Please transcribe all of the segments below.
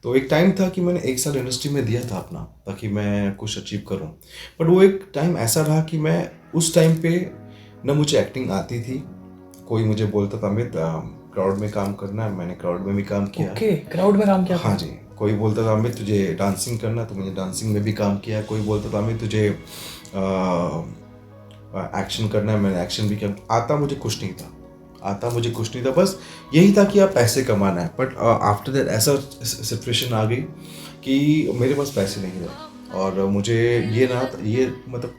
तो एक टाइम था कि मैंने 1 साल इंडस्ट्री में दिया था अपना, ताकि मैं कुछ अचीव करूं। बट वो एक टाइम ऐसा रहा कि मैं उस टाइम पे न मुझे एक्टिंग आती थी। कोई मुझे बोलता था अमित क्राउड में काम करना है, मैंने क्राउड में भी काम किया। ओके, क्राउड में काम किया हाँ था। जी। कोई बोलता था अमित तुझे डांसिंग करना है, तो मैंने डांसिंग में भी काम किया। कोई बोलता था अमित तुझे एक्शन करना है, मैंने एक्शन भी किया। आता मुझे कुछ नहीं था, बस यही था कि आप पैसे कमाना है। बट आफ्टर दैट ऐसा सिचुएशन आ गई कि मेरे पास पैसे नहीं रहे, और मुझे ये मतलब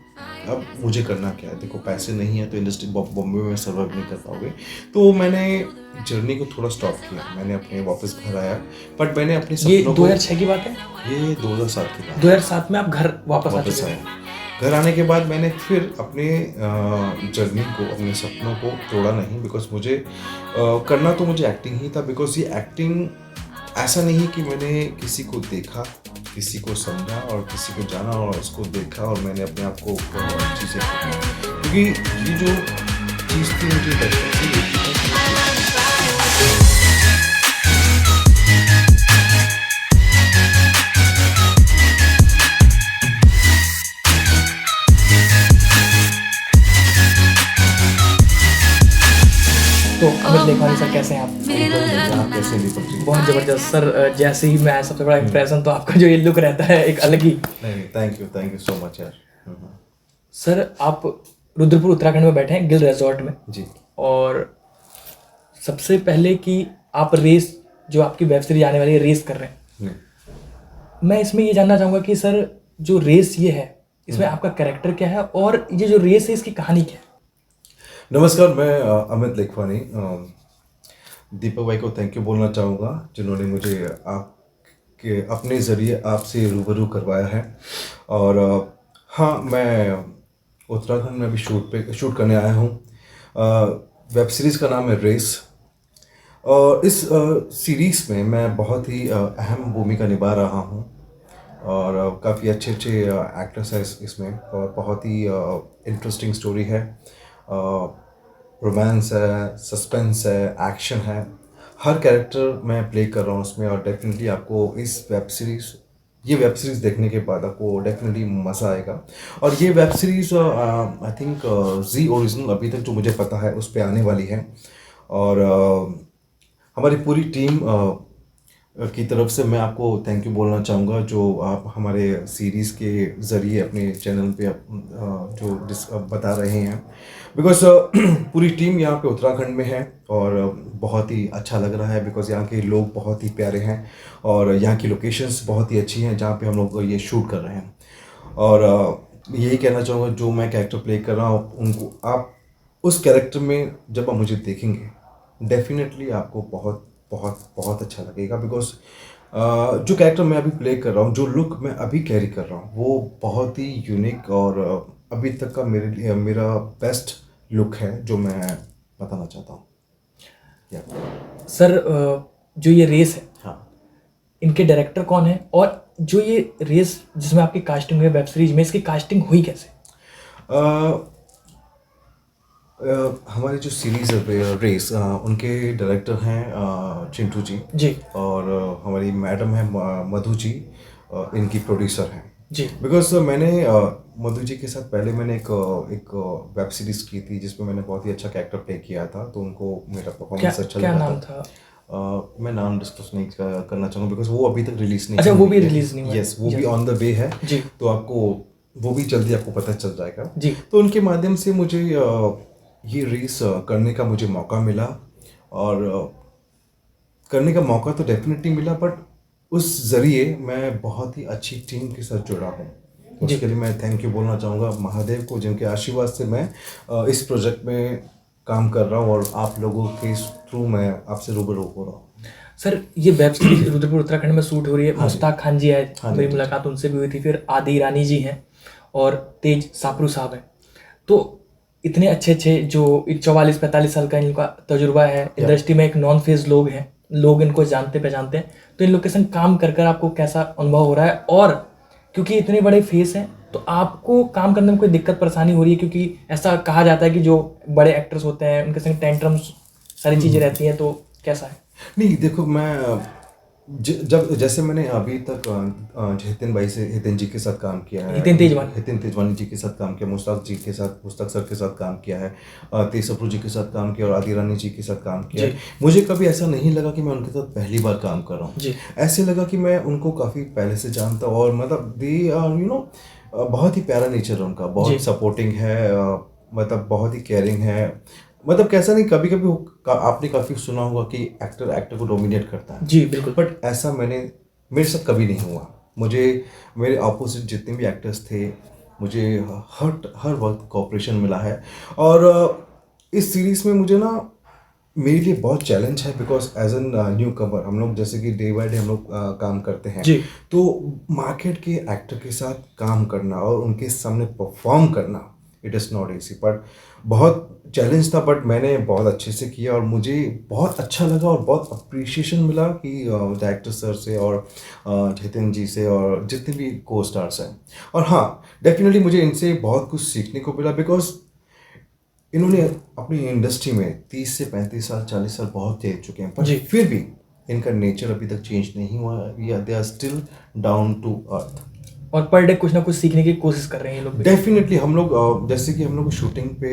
अब मुझे करना क्या है। देखो पैसे नहीं है तो इंडस्ट्री बॉम्बे में सर्वाइव नहीं कर पाओगे। तो मैंने जर्नी को थोड़ा स्टॉप किया, मैंने अपने वापस घर आया। बट मैंने अपने ये सपनों को 2006 की बात है। ये 2007 की बात है। 2007 में आप घर वापस आ वापस चुके थे। आया। घर आने के बाद मैंने फिर अपने जर्नी को, अपने सपनों को तोड़ा नहीं, बिकॉज मुझे करना तो मुझे एक्टिंग ही था। बिकॉज ये एक्टिंग ऐसा नहीं है कि मैंने किसी को देखा, किसी को समझा और किसी को जाना और उसको देखा और मैंने अपने आप को चीज़ें की। क्योंकि ये जो चीज़ थी मुझे बचपन से ही थी। तो अमित लेखवानी सर, कैसे हैं आप? आप कैसे दीपक जी? बहुत ज़बरदस्त सर। जैसे ही मैं, सबसे बड़ा इम्प्रेशन तो आपका जो ये लुक रहता है एक अलग ही। नहीं, थैंक यू सो मच यार। सर, आप रुद्रपुर उत्तराखंड में बैठे हैं, गिल रिजॉर्ट में। जी। और सबसे पहले कि आप रेस, जो आपकी वेब सीरीज आने वाली है, रेस कर रहे हैं, मैं इसमें ये जानना चाहूँगा कि सर जो रेस ये है, इसमें आपका कैरेक्टर क्या है और ये जो रेस है इसकी कहानी क्या है? नमस्कार, मैं अमित लेखवानी। दीपक भाई को थैंक यू बोलना चाहूँगा, जिन्होंने मुझे आपके अपने ज़रिए आपसे रूबरू करवाया है। और हाँ, मैं उत्तराखंड में भी शूट करने आया हूँ। वेब सीरीज़ का नाम है रेस। और इस सीरीज़ में मैं बहुत ही अहम भूमिका निभा रहा हूँ। और काफ़ी अच्छे अच्छे एक्टर्स हैं इसमें, और बहुत ही इंटरेस्टिंग स्टोरी है। रोमांस है, सस्पेंस है, एक्शन है। हर कैरेक्टर मैं प्ले कर रहा हूँ उसमें, और डेफिनेटली आपको ये वेब सीरीज़ देखने के बाद आपको डेफिनेटली मज़ा आएगा। और ये web series I think Zee original अभी तक जो मुझे पता है उस पर आने वाली है। और हमारी पूरी टीम की तरफ से मैं आपको थैंक यू बोलना चाहूँगा, जो आप हमारे सीरीज़ के ज़रिए अपने चैनल पे बता रहे हैं। बिकॉज पूरी टीम यहाँ पे उत्तराखंड में है, और बहुत ही अच्छा लग रहा है। बिकॉज यहाँ के लोग बहुत ही प्यारे हैं, और यहाँ की लोकेशंस बहुत ही अच्छी हैं जहाँ पे हम लोग ये शूट कर रहे हैं। और यही कहना चाहूँगा, जो मैं कैरेक्टर प्ले कर रहा हूँ उनको आप उस कैरेक्टर में जब आप मुझे देखेंगे, डेफिनेटली आपको बहुत बहुत बहुत अच्छा लगेगा। बिकॉज जो कैरेक्टर मैं अभी प्ले कर रहा हूँ, जो लुक मैं अभी कैरी कर रहा हूँ, वो बहुत ही यूनिक और अभी तक का मेरा बेस्ट लुक है, जो मैं बताना चाहता हूँ। सर, जो ये रेस है, हाँ। इनके डायरेक्टर कौन है, और जो ये रेस जिसमें आपकी कास्टिंग हुई वेब सीरीज में, इसकी कास्टिंग हुई कैसे? हमारी जो सीरीज़ है रेस, उनके डायरेक्टर हैं चिंटू जी। जी। और हमारी मैडम है मधु जी, इनकी प्रोड्यूसर हैं जी। बिकॉज मैंने मधु जी के साथ पहले मैंने एक वेब सीरीज़ की थी, जिसमें मैंने बहुत ही अच्छा कैरेक्टर प्ले किया था। तो उनको मेरा परफॉर्मेंस अच्छा क्या लगा नाम था? मैं नाम डिस्कस नहीं करना चाहूँगा, बिकॉज वो अभी तक रिलीज़ नहीं अच्छा, हुई वो भी है। रिलीज नहीं हुआ है। यस, वो भी Yes. ऑन द वे है। जी। तो आपको वो भी जल्दी आपको पता चल जाएगा। जी। तो उनके माध्यम से मुझे ये रेस करने का मुझे मौका मिला, और करने का मौका तो डेफिनेटली मिला, बट उस ज़रिए मैं बहुत ही अच्छी टीम के साथ जुड़ा हूँ। तो उसके लिए मैं थैंक यू बोलना चाहूँगा महादेव को, जिनके आशीर्वाद से मैं इस प्रोजेक्ट में काम कर रहा हूँ, और आप लोगों के थ्रू मैं आपसे रूबरू हो रहा हूँ। सर, ये वेब सीरीज रुद्रपुर उत्तराखंड में शूट हो रही है। मुश्ताक खान जी है, मेरी मुलाकात उनसे भी हुई थी। फिर आदि ईरानी जी हैं, और तेज सापरू साहब हैं। तो इतने अच्छे अच्छे जो 44-45 साल का इनका तजुर्बा है इंडस्ट्री में, एक नॉन फेज लोग हैं, लोग इनको जानते पहचानते हैं। तो इन लोकेशन काम कर कर आपको कैसा अनुभव हो रहा है? और क्योंकि इतने बड़े फेस हैं, तो आपको काम करने में कोई दिक्कत परेशानी हो रही है? क्योंकि ऐसा कहा जाता है कि जो बड़े एक्टर्स होते हैं उनके संग टेंट्रम्स, सारी चीज़ें रहती हैं, तो कैसा है? नहीं, देखो, मैं जब जैसे मैंने अभी तक हितिन जी के साथ काम किया है, हितिन तेजवानी जी के साथ काम किया, मुश्ताक सर के साथ काम किया है, तेज सप्रू जी के साथ काम किया और आदि रानी जी के साथ काम किया है। मुझे कभी ऐसा नहीं लगा कि मैं उनके साथ पहली बार काम कर रहा हूँ। ऐसे लगा कि मैं उनको काफ़ी पहले से जानता हूँ और मतलब दे आर बहुत ही प्यारा नेचर है उनका, बहुत सपोर्टिंग है, मतलब बहुत ही केयरिंग है। मतलब कैसा नहीं, कभी कभी आपने काफ़ी सुना होगा कि एक्टर को डोमिनेट करता है। जी बिल्कुल। बट ऐसा मेरे साथ कभी नहीं हुआ। मुझे मेरे ऑपोजिट जितने भी एक्टर्स थे, मुझे हर वक्त कोऑपरेशन मिला है। और इस सीरीज़ में मुझे ना, मेरे लिए बहुत चैलेंज है, बिकॉज एज एन न्यू कमर हम लोग जैसे कि डे बाय डे हम लोग काम करते हैं, तो मार्केट के एक्टर के साथ काम करना और उनके सामने परफॉर्म करना, it is not easy. But बहुत चैलेंज था, बट मैंने बहुत अच्छे से किया और मुझे बहुत अच्छा लगा और बहुत अप्रिशिएशन मिला कि डायरेक्टर सर से और जितिन जी से और जितने भी को स्टार्स हैं। और हाँ, डेफिनेटली मुझे इनसे बहुत कुछ सीखने को मिला, बिकॉज इन्होंने अपनी इंडस्ट्री में 30 से 35 साल 40 साल बहुत दे चुके हैं, पर फिर भी इनका नेचर अभी तक चेंज नहीं हुआ, या they are still down to earth और पर डे कुछ ना कुछ सीखने की कोशिश कर रहे हैं ये लोग। डेफिनेटली हम लोग जैसे कि हम लोग शूटिंग पे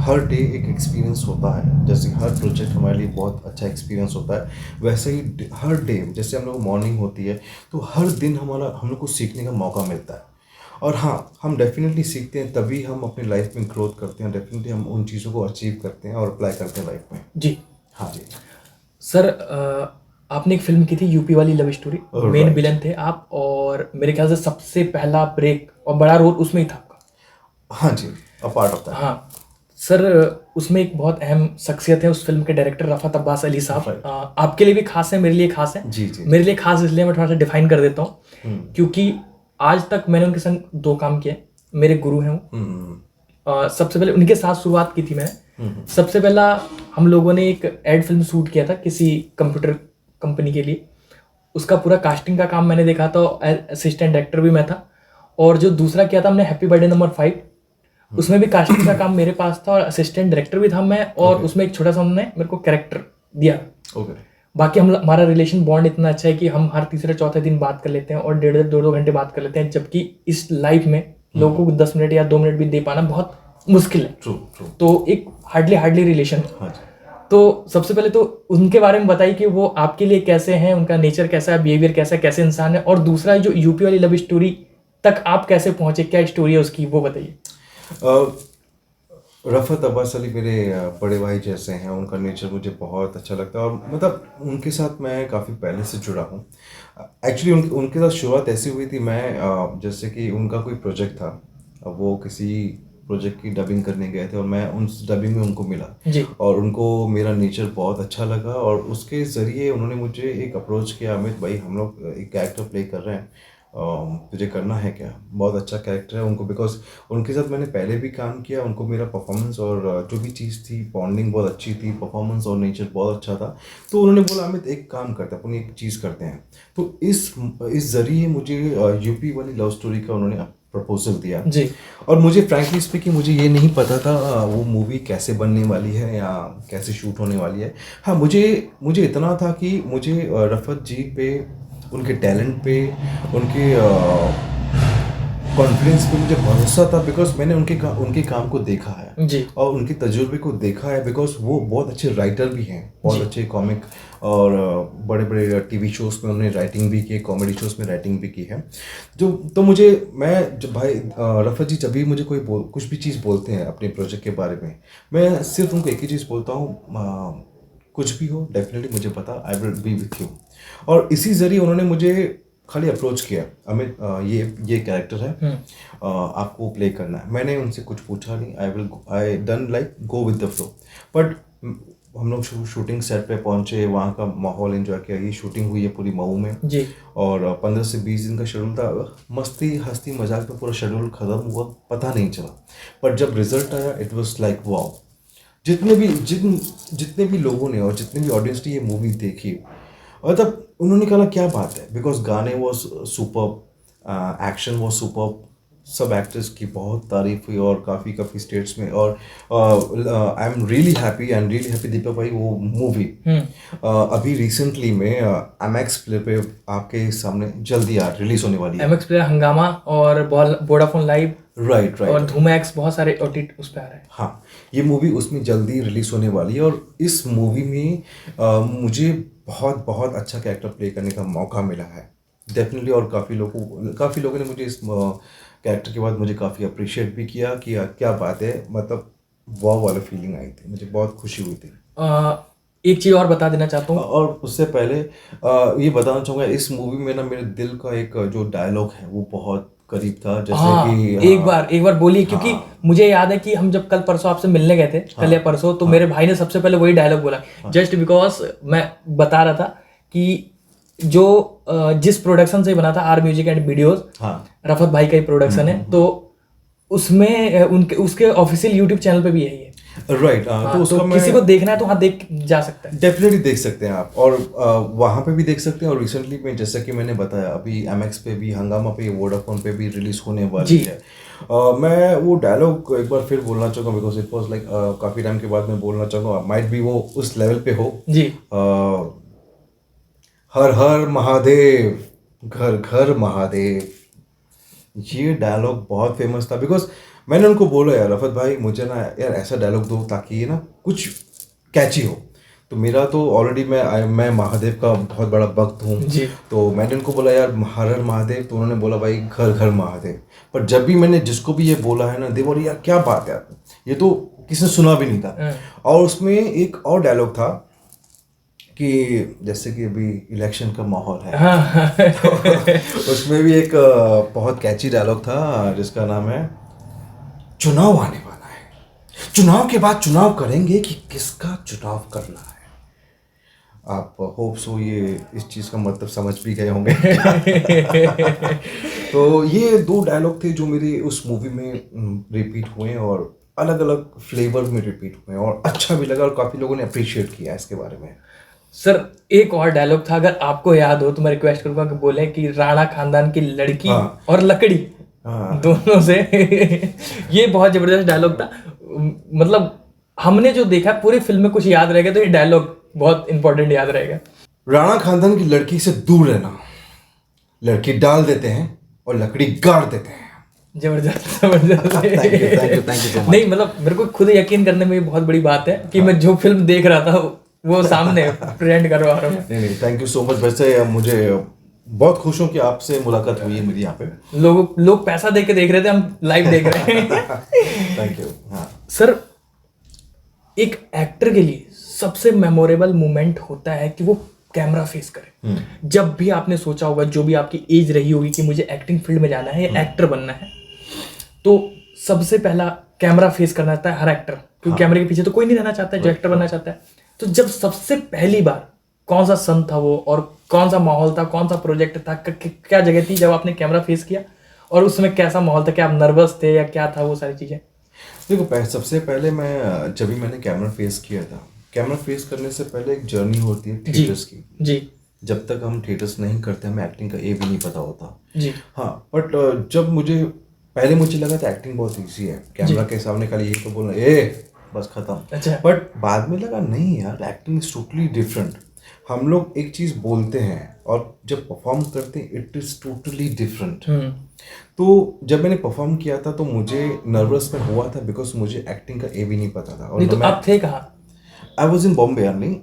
हर डे एक एक्सपीरियंस होता है, जैसे हर प्रोजेक्ट हमारे लिए बहुत अच्छा एक्सपीरियंस होता है, वैसे ही हर डे जैसे हम लोग मॉर्निंग होती है तो हर दिन हम लोग को सीखने का मौका मिलता है। और हाँ, हम डेफिनेटली सीखते हैं, तभी हम अपनी लाइफ में ग्रोथ करते हैं, डेफिनेटली हम उन चीज़ों को अचीव करते हैं और अप्लाई करते हैं लाइफ में। जी हाँ जी सर, आपने एक फिल्म की थी यूपी वाली लव स्टोरी, मेन विलन थे आप, और मेरे ख्याल से सबसे पहला ब्रेक और बड़ा रोल उसमें ही था आपका। हाँ जी, अ पार्ट ऑफ दैट। हाँ सर, उसमें एक बहुत अहम शख्सियत है उस फिल्म के डायरेक्टर रफ़त अब्बास अली साहब। आपके लिए भी खास है, मेरे लिए खास है। जी जी। मेरे लिए खास इसलिए मैं थोड़ा सा डिफाइन कर देता हूँ, क्योंकि आज तक मैंने उनके संग 2 काम किए, मेरे गुरु हैं वो। सबसे पहले उनके साथ शुरुआत की थी मैंने। सबसे पहला हम लोगों ने एक एड फिल्म शूट किया था किसी कंप्यूटर कंपनी के लिए, उसका पूरा कास्टिंग का काम मैंने देखा था, असिस्टेंट डायरेक्टर भी मैं था। और जो दूसरा किया था हमने हैप्पी बर्थडे नंबर 5, उसमें भी कास्टिंग का काम मेरे पास था और असिस्टेंट डायरेक्टर भी था मैं, और उसमें एक छोटा सा उन्होंने मेरे को कैरेक्टर दिया। बाकी हमारा रिलेशन बॉन्ड इतना अच्छा है कि हम हर तीसरे चौथे दिन बात कर लेते हैं और 1.5-2 घंटे बात कर लेते हैं, जबकि इस लाइफ में लोगों को 10 मिनट या 2 मिनट भी दे पाना बहुत मुश्किल है। तो एक हार्डली रिलेशन। तो सबसे पहले तो उनके बारे में बताइए कि वो आपके लिए कैसे हैं, उनका नेचर कैसा है, बिहेवियर कैसा है, कैसे इंसान है, और दूसरा जो यूपी वाली लव स्टोरी तक आप कैसे पहुंचे, क्या स्टोरी है उसकी, वो बताइए। रफ़त अब्बास अली मेरे बड़े भाई जैसे हैं, उनका नेचर मुझे बहुत अच्छा लगता है और मतलब उनके साथ मैं काफ़ी पहले से जुड़ा हूँ। एक्चुअली उनके साथ शुरुआत ऐसी हुई थी, मैं जैसे कि उनका कोई प्रोजेक्ट था, वो किसी प्रोजेक्ट की डबिंग करने गए थे और मैं उस डबिंग में उनको मिला और उनको मेरा नेचर बहुत अच्छा लगा और उसके ज़रिए उन्होंने मुझे एक अप्रोच किया, अमित भाई हम लोग एक कैरेक्टर प्ले कर रहे हैं, तुझे करना है क्या। बहुत अच्छा कैरेक्टर है उनको, बिकॉज उनके साथ मैंने पहले भी काम किया, उनको मेरा परफॉर्मेंस और जो भी चीज़ थी, बॉन्डिंग बहुत अच्छी थी, परफॉर्मेंस और नेचर बहुत अच्छा था। तो उन्होंने बोला अमित एक काम करते हैं, अपन एक चीज़ करते हैं। तो इस ज़रिए मुझे यूपी वाली लव स्टोरी का उन्होंने प्रपोजल दिया जी। और मुझे फ्रैंकली स्पीकिंग मुझे ये नहीं पता था वो मूवी कैसे बनने वाली है या कैसे शूट होने वाली है। हाँ, मुझे इतना था कि मुझे रफ़त जी पे, उनके टैलेंट पे, उनके कॉन्फिडेंस पे मुझे भरोसा था, बिकॉज मैंने उनके काम को देखा है जी। और उनके तजुर्बे को देखा है, बिकॉज वो बहुत अच्छे राइटर भी हैं, बहुत अच्छे कॉमिक और बड़े बड़े टीवी शोज़ में उन्होंने राइटिंग भी की है, कॉमेडी शोज़ में राइटिंग भी की है। तो मैं जब भाई रफ़त जी जब भी मुझे कुछ भी चीज़ बोलते हैं अपने प्रोजेक्ट के बारे में, मैं सिर्फ उनको एक ही चीज़ बोलता हूँ, कुछ भी हो डेफिनेटली मुझे पता, I will be with you. और इसी ज़रिए उन्होंने मुझे खाली अप्रोच किया, अमित ये कैरेक्टर है, आपको प्ले करना है। मैंने उनसे कुछ पूछा नहीं, I done like go with the flow. But हम लोग शूटिंग सेट पे पहुंचे, वहाँ का माहौल एंजॉय किया। ये शूटिंग हुई है पूरी मऊ में जी। और 15 से 20 दिन का शेड्यूल था, मस्ती हंसती मजाक में पूरा शेड्यूल ख़त्म हुआ, पता नहीं चला। पर जब रिजल्ट आया इट वॉज लाइक वाओ। जितने भी लोगों ने और जितने भी ऑडियंस ने ये मूवी देखी, और तब उन्होंने कहा क्या बात है, बिकॉज गाने was superb, action was superb, सब एक्टर्स की बहुत तारीफ हुई और काफ़ी स्टेट्स में, और आई एम रियली हैप्पी दीपक भाई, वो मूवी अभी रिसेंटली में एमएक्स प्ले पे आपके सामने जल्दी रिलीज होने वाली है। एमएक्स प्लेयर, हंगामा और वोडाफोन लाइव, राइट और धूम एक्स, बहुत सारे ओटीटी उस पे आ रहे हैं। हाँ, ये मूवी उसमें जल्दी रिलीज होने वाली है, और इस मूवी में मुझे बहुत अच्छा कैरेक्टर प्ले करने का मौका मिला है डेफिनेटली। और काफ़ी लोगों ने मुझे इस कैरेक्टर के बाद मुझे काफ़ी अप्रिशिएट भी किया कि क्या बात है, मतलब वाह वाला फीलिंग आई थी, मुझे बहुत खुशी हुई थी। एक चीज़ और बता देना चाहता हूँ, और उससे पहले ये बताना चाहूँगा, इस मूवी में ना मेरे दिल का एक जो डायलॉग है वो बहुत करीब था, जैसे हाँ, कि एक बार बोलिए, क्योंकि मुझे याद है कि हम जब कल परसों आपसे मिलने गए थे, कल या परसों, तो मेरे भाई ने सबसे पहले वही डायलॉग बोला, जस्ट बिकॉज मैं बता रहा था कि जो जिस प्रोडक्शन से बना था, R music and videos, Rafat भाई का ही प्रोडक्शन है, तो उसमें उनके उसके ऑफिशियल यूट्यूब चैनल पे भी यही है। राइट। तो उसका तो किसी को देखना है तो वहाँ देख जा सकता है, डेफिनेटली देख सकते हैं आप, और वहाँ पे भी देख सकते हैं। और रिसेंटली में जैसा कि मैंने बताया, अभी एमएक्स पे भी, हंगामा पे, वोडाफोन पे भी रिलीज होने वाली है। मैं वो डायलॉग एक बार फिर बोलना चाहूँगा, बिकॉज इट वॉज लाइक काफ़ी टाइम के बाद मैं बोलना चाहूँगा, माइट भी वो उस लेवल पे हो जी। हर हर महादेव, घर घर महादेव। ये डायलॉग बहुत फेमस था, बिकॉज मैंने उनको बोला, यार रफत भाई मुझे ना यार ऐसा डायलॉग दो ताकि ये ना कुछ कैची हो। तो मेरा तो ऑलरेडी मैं महादेव का बहुत बड़ा भक्त हूँ, तो मैंने उनको बोला यार हर हर महादेव, तो उन्होंने बोला भाई घर घर महादेव। पर जब भी मैंने जिसको भी ये बोला है ना, दे बोले यार क्या बात है यार, ये तो किसी ने सुना भी नहीं था। और उसमें एक और डायलॉग था कि जैसे कि अभी इलेक्शन का माहौल है, तो उसमें भी एक बहुत कैची डायलॉग था जिसका नाम है, चुनाव आने वाला है, चुनाव के बाद चुनाव करेंगे कि किसका चुनाव करना है। आप होप सो ये इस चीज़ का मतलब समझ भी गए होंगे। तो ये दो डायलॉग थे जो मेरे उस मूवी में रिपीट हुए, और अलग अलग फ्लेवर में रिपीट हुए, और अच्छा भी लगा, और काफ़ी लोगों ने अप्रिशिएट किया इसके बारे में। सर एक और डायलॉग था, अगर आपको याद हो तो मैं रिक्वेस्ट करूंगा कि बोले कि राणा खानदान की लड़की और लकड़ी दोनों से। ये बहुत जबरदस्त डायलॉग था, मतलब हमने जो देखा पूरी फिल्म में कुछ याद रहेगा तो ये डायलॉग बहुत इंपॉर्टेंट याद रहेगा। राणा खानदान की लड़की से दूर रहना, लड़की डाल देते हैं और लकड़ी गाड़ देते हैं। जबरदस्त। Thank you. नहीं मतलब मेरे को खुद यकीन करने में बहुत बड़ी बात है कि मैं जो फिल्म देख रहा था वो सामने प्रेजेंट करवा रहा हूँ। नहीं, थैंक यू सो मच। वैसे मुझे बहुत खुश हूँ कि आपसे मुलाकात हुई है मेरी यहाँ पे। लोग पैसा दे के देख रहे थे, हम लाइव देख रहे हैं। Thank you. हाँ सर, एक एक्टर के लिए सबसे मेमोरेबल मोमेंट होता है कि वो कैमरा फेस करे। जब भी आपने सोचा होगा, जो भी आपकी एज रही होगी कि मुझे एक्टिंग फील्ड में जाना है या एक्टर बनना है, तो सबसे पहला कैमरा फेस करना चाहता है हर एक्टर, क्योंकि कैमरे के पीछे तो कोई नहीं रहना चाहता है जो एक्टर बनना चाहता है। तो जब सबसे पहली बार कौन सा सन था वो, और कौन सा माहौल था, कौन सा प्रोजेक्ट था, क्या जगह थी जब आपने कैमरा फेस किया, और उस समय कैसा माहौल था, क्या आप नर्वस थे या क्या था वो सारी चीजें? देखो, सबसे पहले जब भी मैंने कैमरा फेस किया था, कैमरा फेस करने से पहले एक जर्नी होती है थिएटर्स की। जी। जब तक हम थिएटर्स नहीं करते हमें एक्टिंग का ए भी नहीं पता होता। जी। हाँ, बट जब मुझे लगा था एक्टिंग बहुत ईजी है, कैमरा के सामने खाली यही तो बोलना बस खत्म। अच्छा। बट बाद में लगा नहीं यार, एक्टिंग इज टोटली डिफरेंट। हम लोग एक चीज़ बोलते हैं और जब परफॉर्म करते हैं इट इज़ टोटली डिफरेंट। तो जब मैंने परफॉर्म किया था तो मुझे नर्वस में हुआ था, बिकॉज मुझे एक्टिंग का ए भी नहीं पता था। और नहीं तो आप थे कहाँ? आई वॉज इन बॉम्बे यार। नहीं,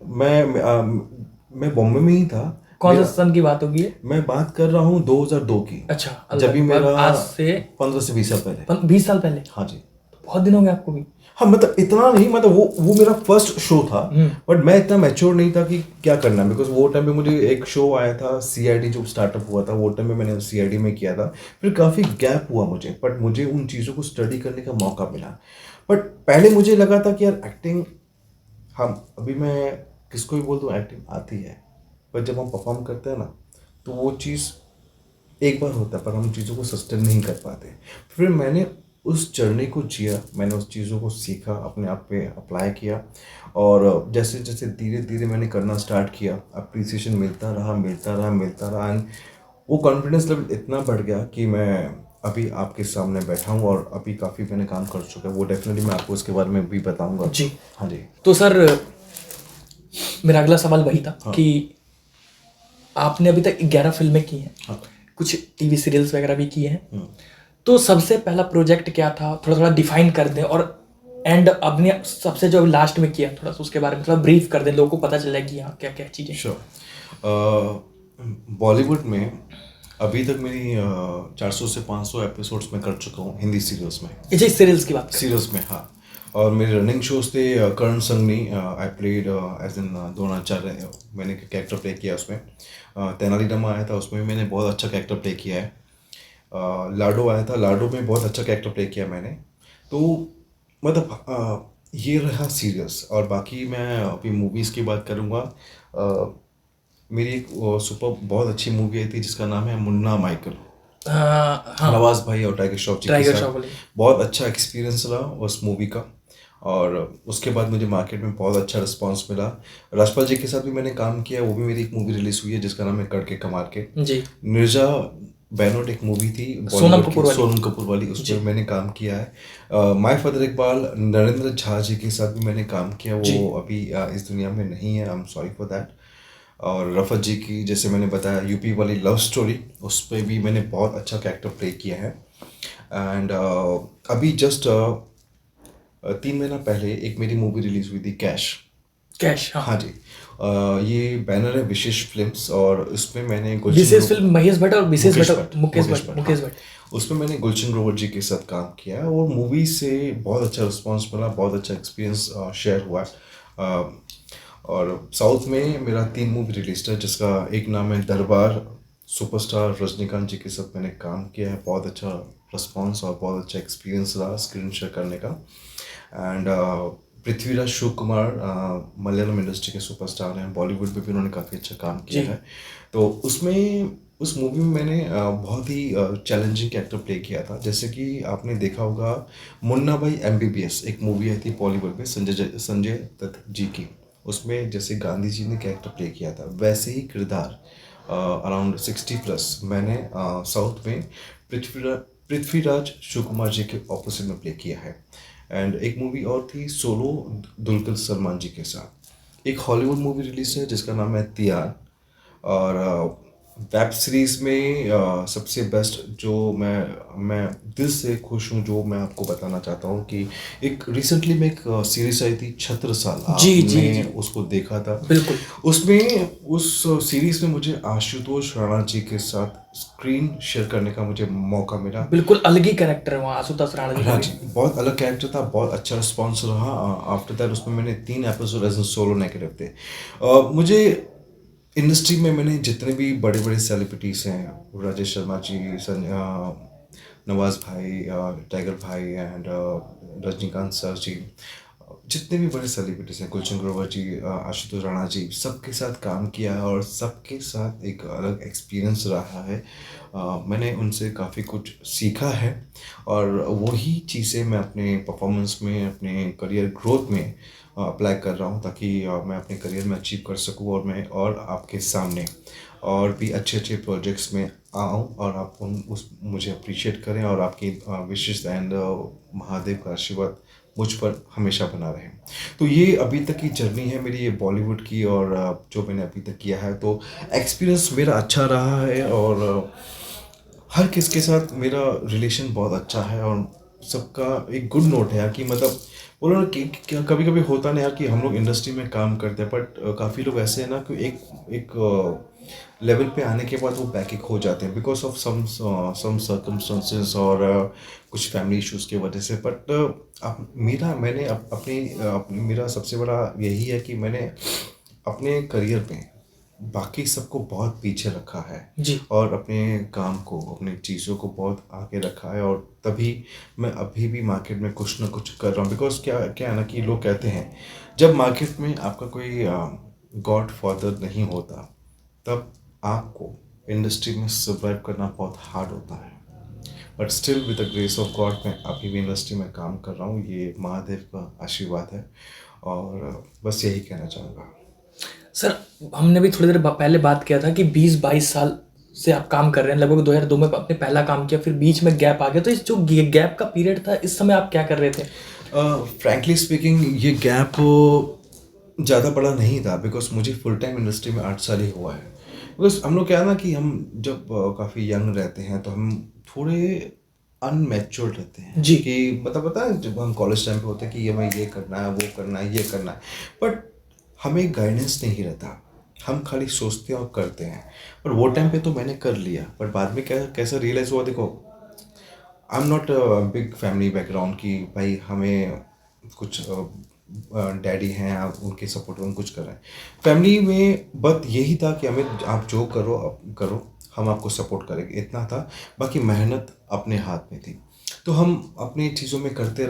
मैं बॉम्बे में ही था। कौन सा सन की बात होगी? मैं बात कर रहा हूँ 2002 की। अच्छा, जब भी मेरा आज से 15 से 20 साल पहले। 20 साल पहले? हाँ जी। तो बहुत दिन हो गए आपको भी। हाँ, मतलब इतना नहीं, मतलब वो मेरा फर्स्ट शो था, बट मैं इतना मैच्योर नहीं था कि क्या करना है, बिकॉज वो टाइम पे मुझे एक शो आया था CID जो स्टार्टअप हुआ था, वो टाइम पे मैंने CID में किया था। फिर काफ़ी गैप हुआ मुझे, बट मुझे उन चीज़ों को स्टडी करने का मौका मिला। बट पहले मुझे लगा था कि यार एक्टिंग, अभी मैं किसको भी बोल दूँ एक्टिंग आती है, पर जब हम परफॉर्म करते हैं ना तो वो चीज़ एक बार होता है, पर हम चीज़ों को सस्टेन नहीं कर पाते। फिर मैंने उस जर्नी को जिया, मैंने उस चीज़ों को सीखा, अपने आप पे अप्लाई किया, और जैसे जैसे धीरे धीरे मैंने करना स्टार्ट किया, अप्रिसिएशन मिलता रहा, एंड वो कॉन्फिडेंस लेवल इतना बढ़ गया कि मैं अभी आपके सामने बैठा हूँ और अभी काफ़ी मैंने काम कर चुका है, वो डेफिनेटली मैं आपको उसके बारे में भी बताऊंगा। जी। हाँ जी। तो सर मेरा अगला सवाल वही था कि आपने अभी तक 11 फिल्में की हैं, हाँ। कुछ टीवी सीरियल्स वगैरह भी किए हैं, तो सबसे पहला प्रोजेक्ट क्या था, थोड़ा थोड़ा डिफाइन कर दें, और एंड आपने सबसे जो लास्ट में किया थोड़ा सा उसके बारे में थोड़ा ब्रीफ कर दें, लोगों को पता चले कि हाँ क्या क्या चीज़ें। श्योर। बॉलीवुड में अभी तक मेरी 400 से 500 एपिसोड्स में कर चुका हूँ हिंदी सीरियल्स में। जी सीरियल्स की बात करें। सीरियल्स में, हाँ। और मेरे रनिंग शोज थे Karn Sangini, I played as in Dronacharya, मैंने कैरेक्टर प्ले किया उसमें। तेनालीरामा आया था, उसमें भी मैंने बहुत अच्छा कैरेक्टर प्ले किया है। लाडो आया था, लाडो में बहुत अच्छा कैरेक्टर प्ले किया मैंने। तो मतलब ये रहा सीरियल्स। और बाकी मैं अभी मूवीज़ की बात करूँगा। मेरी एक सुपर बहुत अच्छी मूवी आई थी जिसका नाम है मुन्ना माइकल, हाँ नवाज भाई और टाइगर श्रॉफ जी के टाइगर साथ। श्रॉफ वाली। बहुत अच्छा एक्सपीरियंस रहा उस मूवी का। और उसके बाद मुझे मार्केट में बहुत अच्छा रिस्पांस मिला। राजपाल जी के साथ भी मैंने काम किया, वो भी मेरी एक मूवी रिलीज हुई है जिसका नाम है कड़के कमार के। जी। मिर्जा बैनोट एक मूवी थी सोनम बॉलीवुड की, कपूर वाली। सोनम कपूर वाली, उसमें मैंने काम किया है। माय फादर इकबाल नरेंद्र झा जी के साथ भी मैंने काम किया, जी। वो अभी इस दुनिया में नहीं है, I am sorry for that. और रफ़त जी की, जैसे मैंने बताया, यूपी वाली लव स्टोरी, उस पर भी मैंने बहुत अच्छा कैरेक्टर प्ले किया है। एंड अभी जस्ट 3 महीना पहले एक मेरी मूवी रिलीज हुई थी, कैश। कैश, हाँ। हाँ जी। ये बैनर है विशेष फिल्म्स, और इसमें मैंने गुलशन विशेष फिल्म महेश भट्ट और विशेष मुकेश भट्ट, भट्ट, मुकेश मुकेश भट्ट, भट्ट, मुकेश हाँ। भट्ट। उसमें मैंने गुलशन ग्रोवर जी के साथ काम किया है, और मूवी से बहुत अच्छा रिस्पांस मिला, बहुत अच्छा एक्सपीरियंस शेयर हुआ है। और साउथ में मेरा 3 मूवी रिलीज है, जिसका एक नाम है दरबार, सुपरस्टार रजनीकांत जी के साथ मैंने काम किया है। बहुत अच्छा रिस्पांस और बहुत अच्छा एक्सपीरियंस रहा स्क्रीन शेयर करने का। एंड पृथ्वीराज शिव कुमार मलयालम इंडस्ट्री के सुपरस्टार हैं, बॉलीवुड में भी उन्होंने काफ़ी अच्छा काम किया है। तो उसमें उस मूवी में मैंने बहुत ही चैलेंजिंग कैरेक्टर प्ले किया था। जैसे कि आपने देखा होगा मुन्ना भाई MBBS, एक मूवी आई थी बॉलीवुड में संजय दत्त जी की। उसमें जैसे गांधी जी ने कैरेक्टर प्ले किया था, वैसे ही किरदार अराउंड 60+ मैंने साउथ में पृथ्वीराज शिव कुमार जी के ऑपोजिट में प्ले किया है। एंड एक मूवी और थी सोलो, दुलकर सलमान जी के साथ। एक हॉलीवुड मूवी रिलीज है जिसका नाम है तियार। और वेब सीरीज में सबसे बेस्ट जो मैं दिल से खुश हूँ, जो मैं आपको बताना चाहता हूँ कि एक रिसेंटली में एक सीरीज आई थी छत्रसाल, जी, जी, आपने जी। उसको देखा था? बिल्कुल। उसमें उस सीरीज में मुझे आशुतोष राणा जी के साथ स्क्रीन शेयर करने का मुझे मौका मिला। बिल्कुल अलग ही कैरेक्टर है वहाँ आशुतोष राणा जी का हाँ भी। जी, बहुत अलग कैरेक्टर था, बहुत अच्छा रिस्पॉन्स रहा। आफ्टर दैट उसमें मैंने 3 एपिसोड एज सोलो नेगेटिव थे। मुझे इंडस्ट्री में मैंने जितने भी बड़े बड़े सेलिब्रिटीज़ हैं, राजेश शर्मा जी, नवाज भाई, टाइगर भाई एंड रजनीकांत सर जी, जितने भी बड़े सेलिब्रिटीज़ हैं, गुलशन ग्रोवर जी, आशुतोष राणा जी, सबके साथ काम किया है और सबके साथ एक अलग एक्सपीरियंस रहा है। मैंने उनसे काफ़ी कुछ सीखा है, और वही चीज़ें मैं अपने परफॉर्मेंस में, अपने करियर ग्रोथ में अप्लाई कर रहा हूँ, ताकि मैं अपने करियर में अचीव कर सकूँ, और मैं और आपके सामने और भी अच्छे अच्छे प्रोजेक्ट्स में आऊँ, और आप उस मुझे अप्रिशिएट करें, और आपकी विशेष एंड महादेव का आशीर्वाद मुझ पर हमेशा बना रहे। तो ये अभी तक की जर्नी है मेरी, ये बॉलीवुड की, और जो मैंने अभी तक किया है, तो एक्सपीरियंस मेरा अच्छा रहा है। और हर किस के साथ मेरा रिलेशन बहुत अच्छा है, और सबका एक गुड नोट है यार, कि मतलब बोलो ना कि क्या कभी कभी होता नहीं यार कि हम लोग इंडस्ट्री में काम करते हैं, बट काफ़ी लोग ऐसे हैं ना कि एक लेवल पे आने के बाद वो बैकअप हो जाते हैं बिकॉज ऑफ सम सर्कमस्टेंसेस, और कुछ फैमिली इश्यूज की वजह से। बट मेरा सबसे बड़ा यही है कि मैंने अपने करियर में बाकी सबको बहुत पीछे रखा है, जी। और अपने काम को, अपनी चीज़ों को बहुत आगे रखा है, और तभी मैं अभी भी मार्केट में कुछ ना कुछ कर रहा हूँ। बिकॉज क्या क्या है ना कि लोग कहते हैं जब मार्केट में आपका कोई गॉड फादर नहीं होता, तब आपको इंडस्ट्री में सर्वाइव करना बहुत हार्ड होता है। But still with the grace of God मैं अभी भी इंडस्ट्री में काम कर रहा हूँ, ये महादेव का आशीर्वाद है, और बस यही कहना चाहूँगा। सर हमने भी थोड़ी देर पहले बात किया था कि 20-22 साल से आप काम कर रहे हैं, लगभग 2002 में आपने पहला काम किया, फिर बीच में गैप आ गया, तो इस जो गैप का पीरियड था, इस समय आप क्या कर रहे थे? फ्रैंकली स्पीकिंग ये गैप ज़्यादा बड़ा नहीं था, बिकॉज मुझे फुल टाइम इंडस्ट्री में 8 साल ही हुआ है। बिकॉज हम लोग क्या है ना कि हम जब काफ़ी यंग रहते हैं तो हम थोड़े अनमेच्योर रहते हैं जी। कि मतलब पता है जब हम कॉलेज टाइम पे होते हैं कि ये मैं ये करना है, वो करना है, ये करना है, बट हमें गाइडेंस नहीं रहता, हम खाली सोचते हैं और करते हैं। पर वो टाइम पे तो मैंने कर लिया, पर बाद में क्या कैसा रियलाइज़ हुआ, देखो I am not big family background की भाई हमें कुछ डैडी हैं, आप उनके सपोर्ट में हम कुछ कर रहे हैं। फैमिली में बस यही था कि हमें आप जो करो आप करो, हम आपको सपोर्ट करेंगे, इतना था। बाकी मेहनत अपने हाथ में थी, तो हम अपनी चीज़ों में करते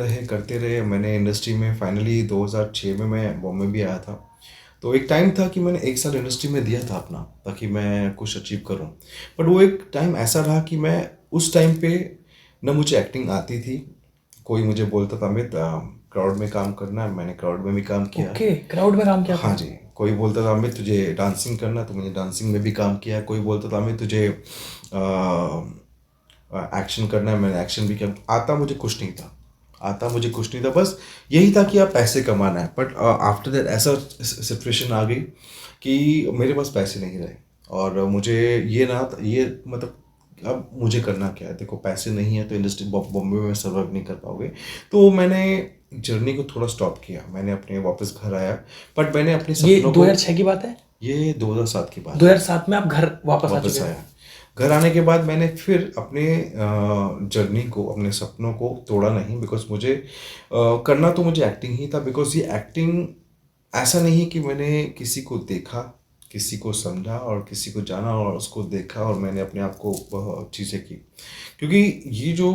रहे। मैंने इंडस्ट्री में फाइनली 2006 में मैं बॉम्बे भी आया था। तो एक टाइम था कि मैंने 1 साल इंडस्ट्री में दिया था अपना, ताकि मैं कुछ अचीव करूं। बट वो एक टाइम ऐसा रहा कि मैं उस टाइम पे न मुझे एक्टिंग आती थी, कोई मुझे बोलता था अमित क्राउड में काम करना है, मैंने क्राउड में भी काम किया है। ओके, क्राउड में काम किया हाँ आपने? जी, कोई बोलता था अमित तुझे डांसिंग करना है, तो मैंने डांसिंग में भी काम किया है। कोई बोलता था अमित तुझे एक्शन करना है, मैंने एक्शन भी किया। आता मुझे कुछ नहीं था, बस यही था कि आप पैसे कमाना है। बट आफ्टर दैट ऐसा सिचुएशन आ गई कि मेरे पास पैसे नहीं रहे, और मुझे ये ना ये मतलब अब मुझे करना क्या है, देखो पैसे नहीं है तो इंडस्ट्री बॉम्बे में सर्वाइव नहीं कर पाओगे। तो मैंने जर्नी को थोड़ा स्टॉप किया, मैंने अपने वापस घर आया, बट मैंने अपने ये सपनों को 2006 की बात है? ये 2007 की बात है। 2007 में आप घर वापस आ चुके वापस हैं? आया, घर आने के बाद मैंने फिर अपने जर्नी को, अपने सपनों को तोड़ा नहीं, बिकॉज मुझे करना तो मुझे एक्टिंग ही था। बिकॉज ये एक्टिंग ऐसा नहीं कि मैंने किसी को देखा, किसी को समझा और किसी को जाना और उसको देखा और मैंने अपने आप को चीज़ें की, क्योंकि ये जो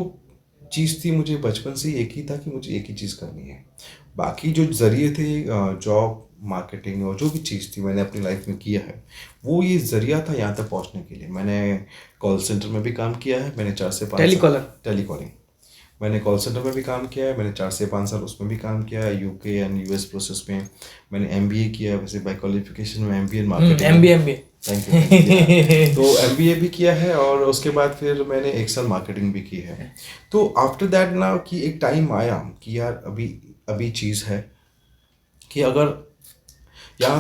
चीज़ थी मुझे बचपन से ही एक ही था कि मुझे एक ही चीज़ करनी है। बाकी जो ज़रिए थे, जॉब, मार्केटिंग और जो भी चीज़ थी मैंने अपनी लाइफ में किया है, वो ये ज़रिया था यहाँ तक पहुँचने के लिए। मैंने कॉल सेंटर में भी काम किया है, मैंने 4 से 5 साल टेलीकॉलर? टेलीकॉलिंग, मैंने कॉल सेंटर में भी काम किया है, मैंने 4 से 5 साल उसमें भी काम किया है, यूके एंड यूएस प्रोसेस में। मैंने एमबीए किया है, वैसे बाय क्वालिफिकेशन में MBA in marketing. MBA? Thank you. तो एमबीए भी किया है और उसके बाद फिर मैंने 1 साल मार्केटिंग भी की है। तो आफ्टर दैट ना कि एक टाइम आया कि यार अभी अभी चीज़ है कि अगर या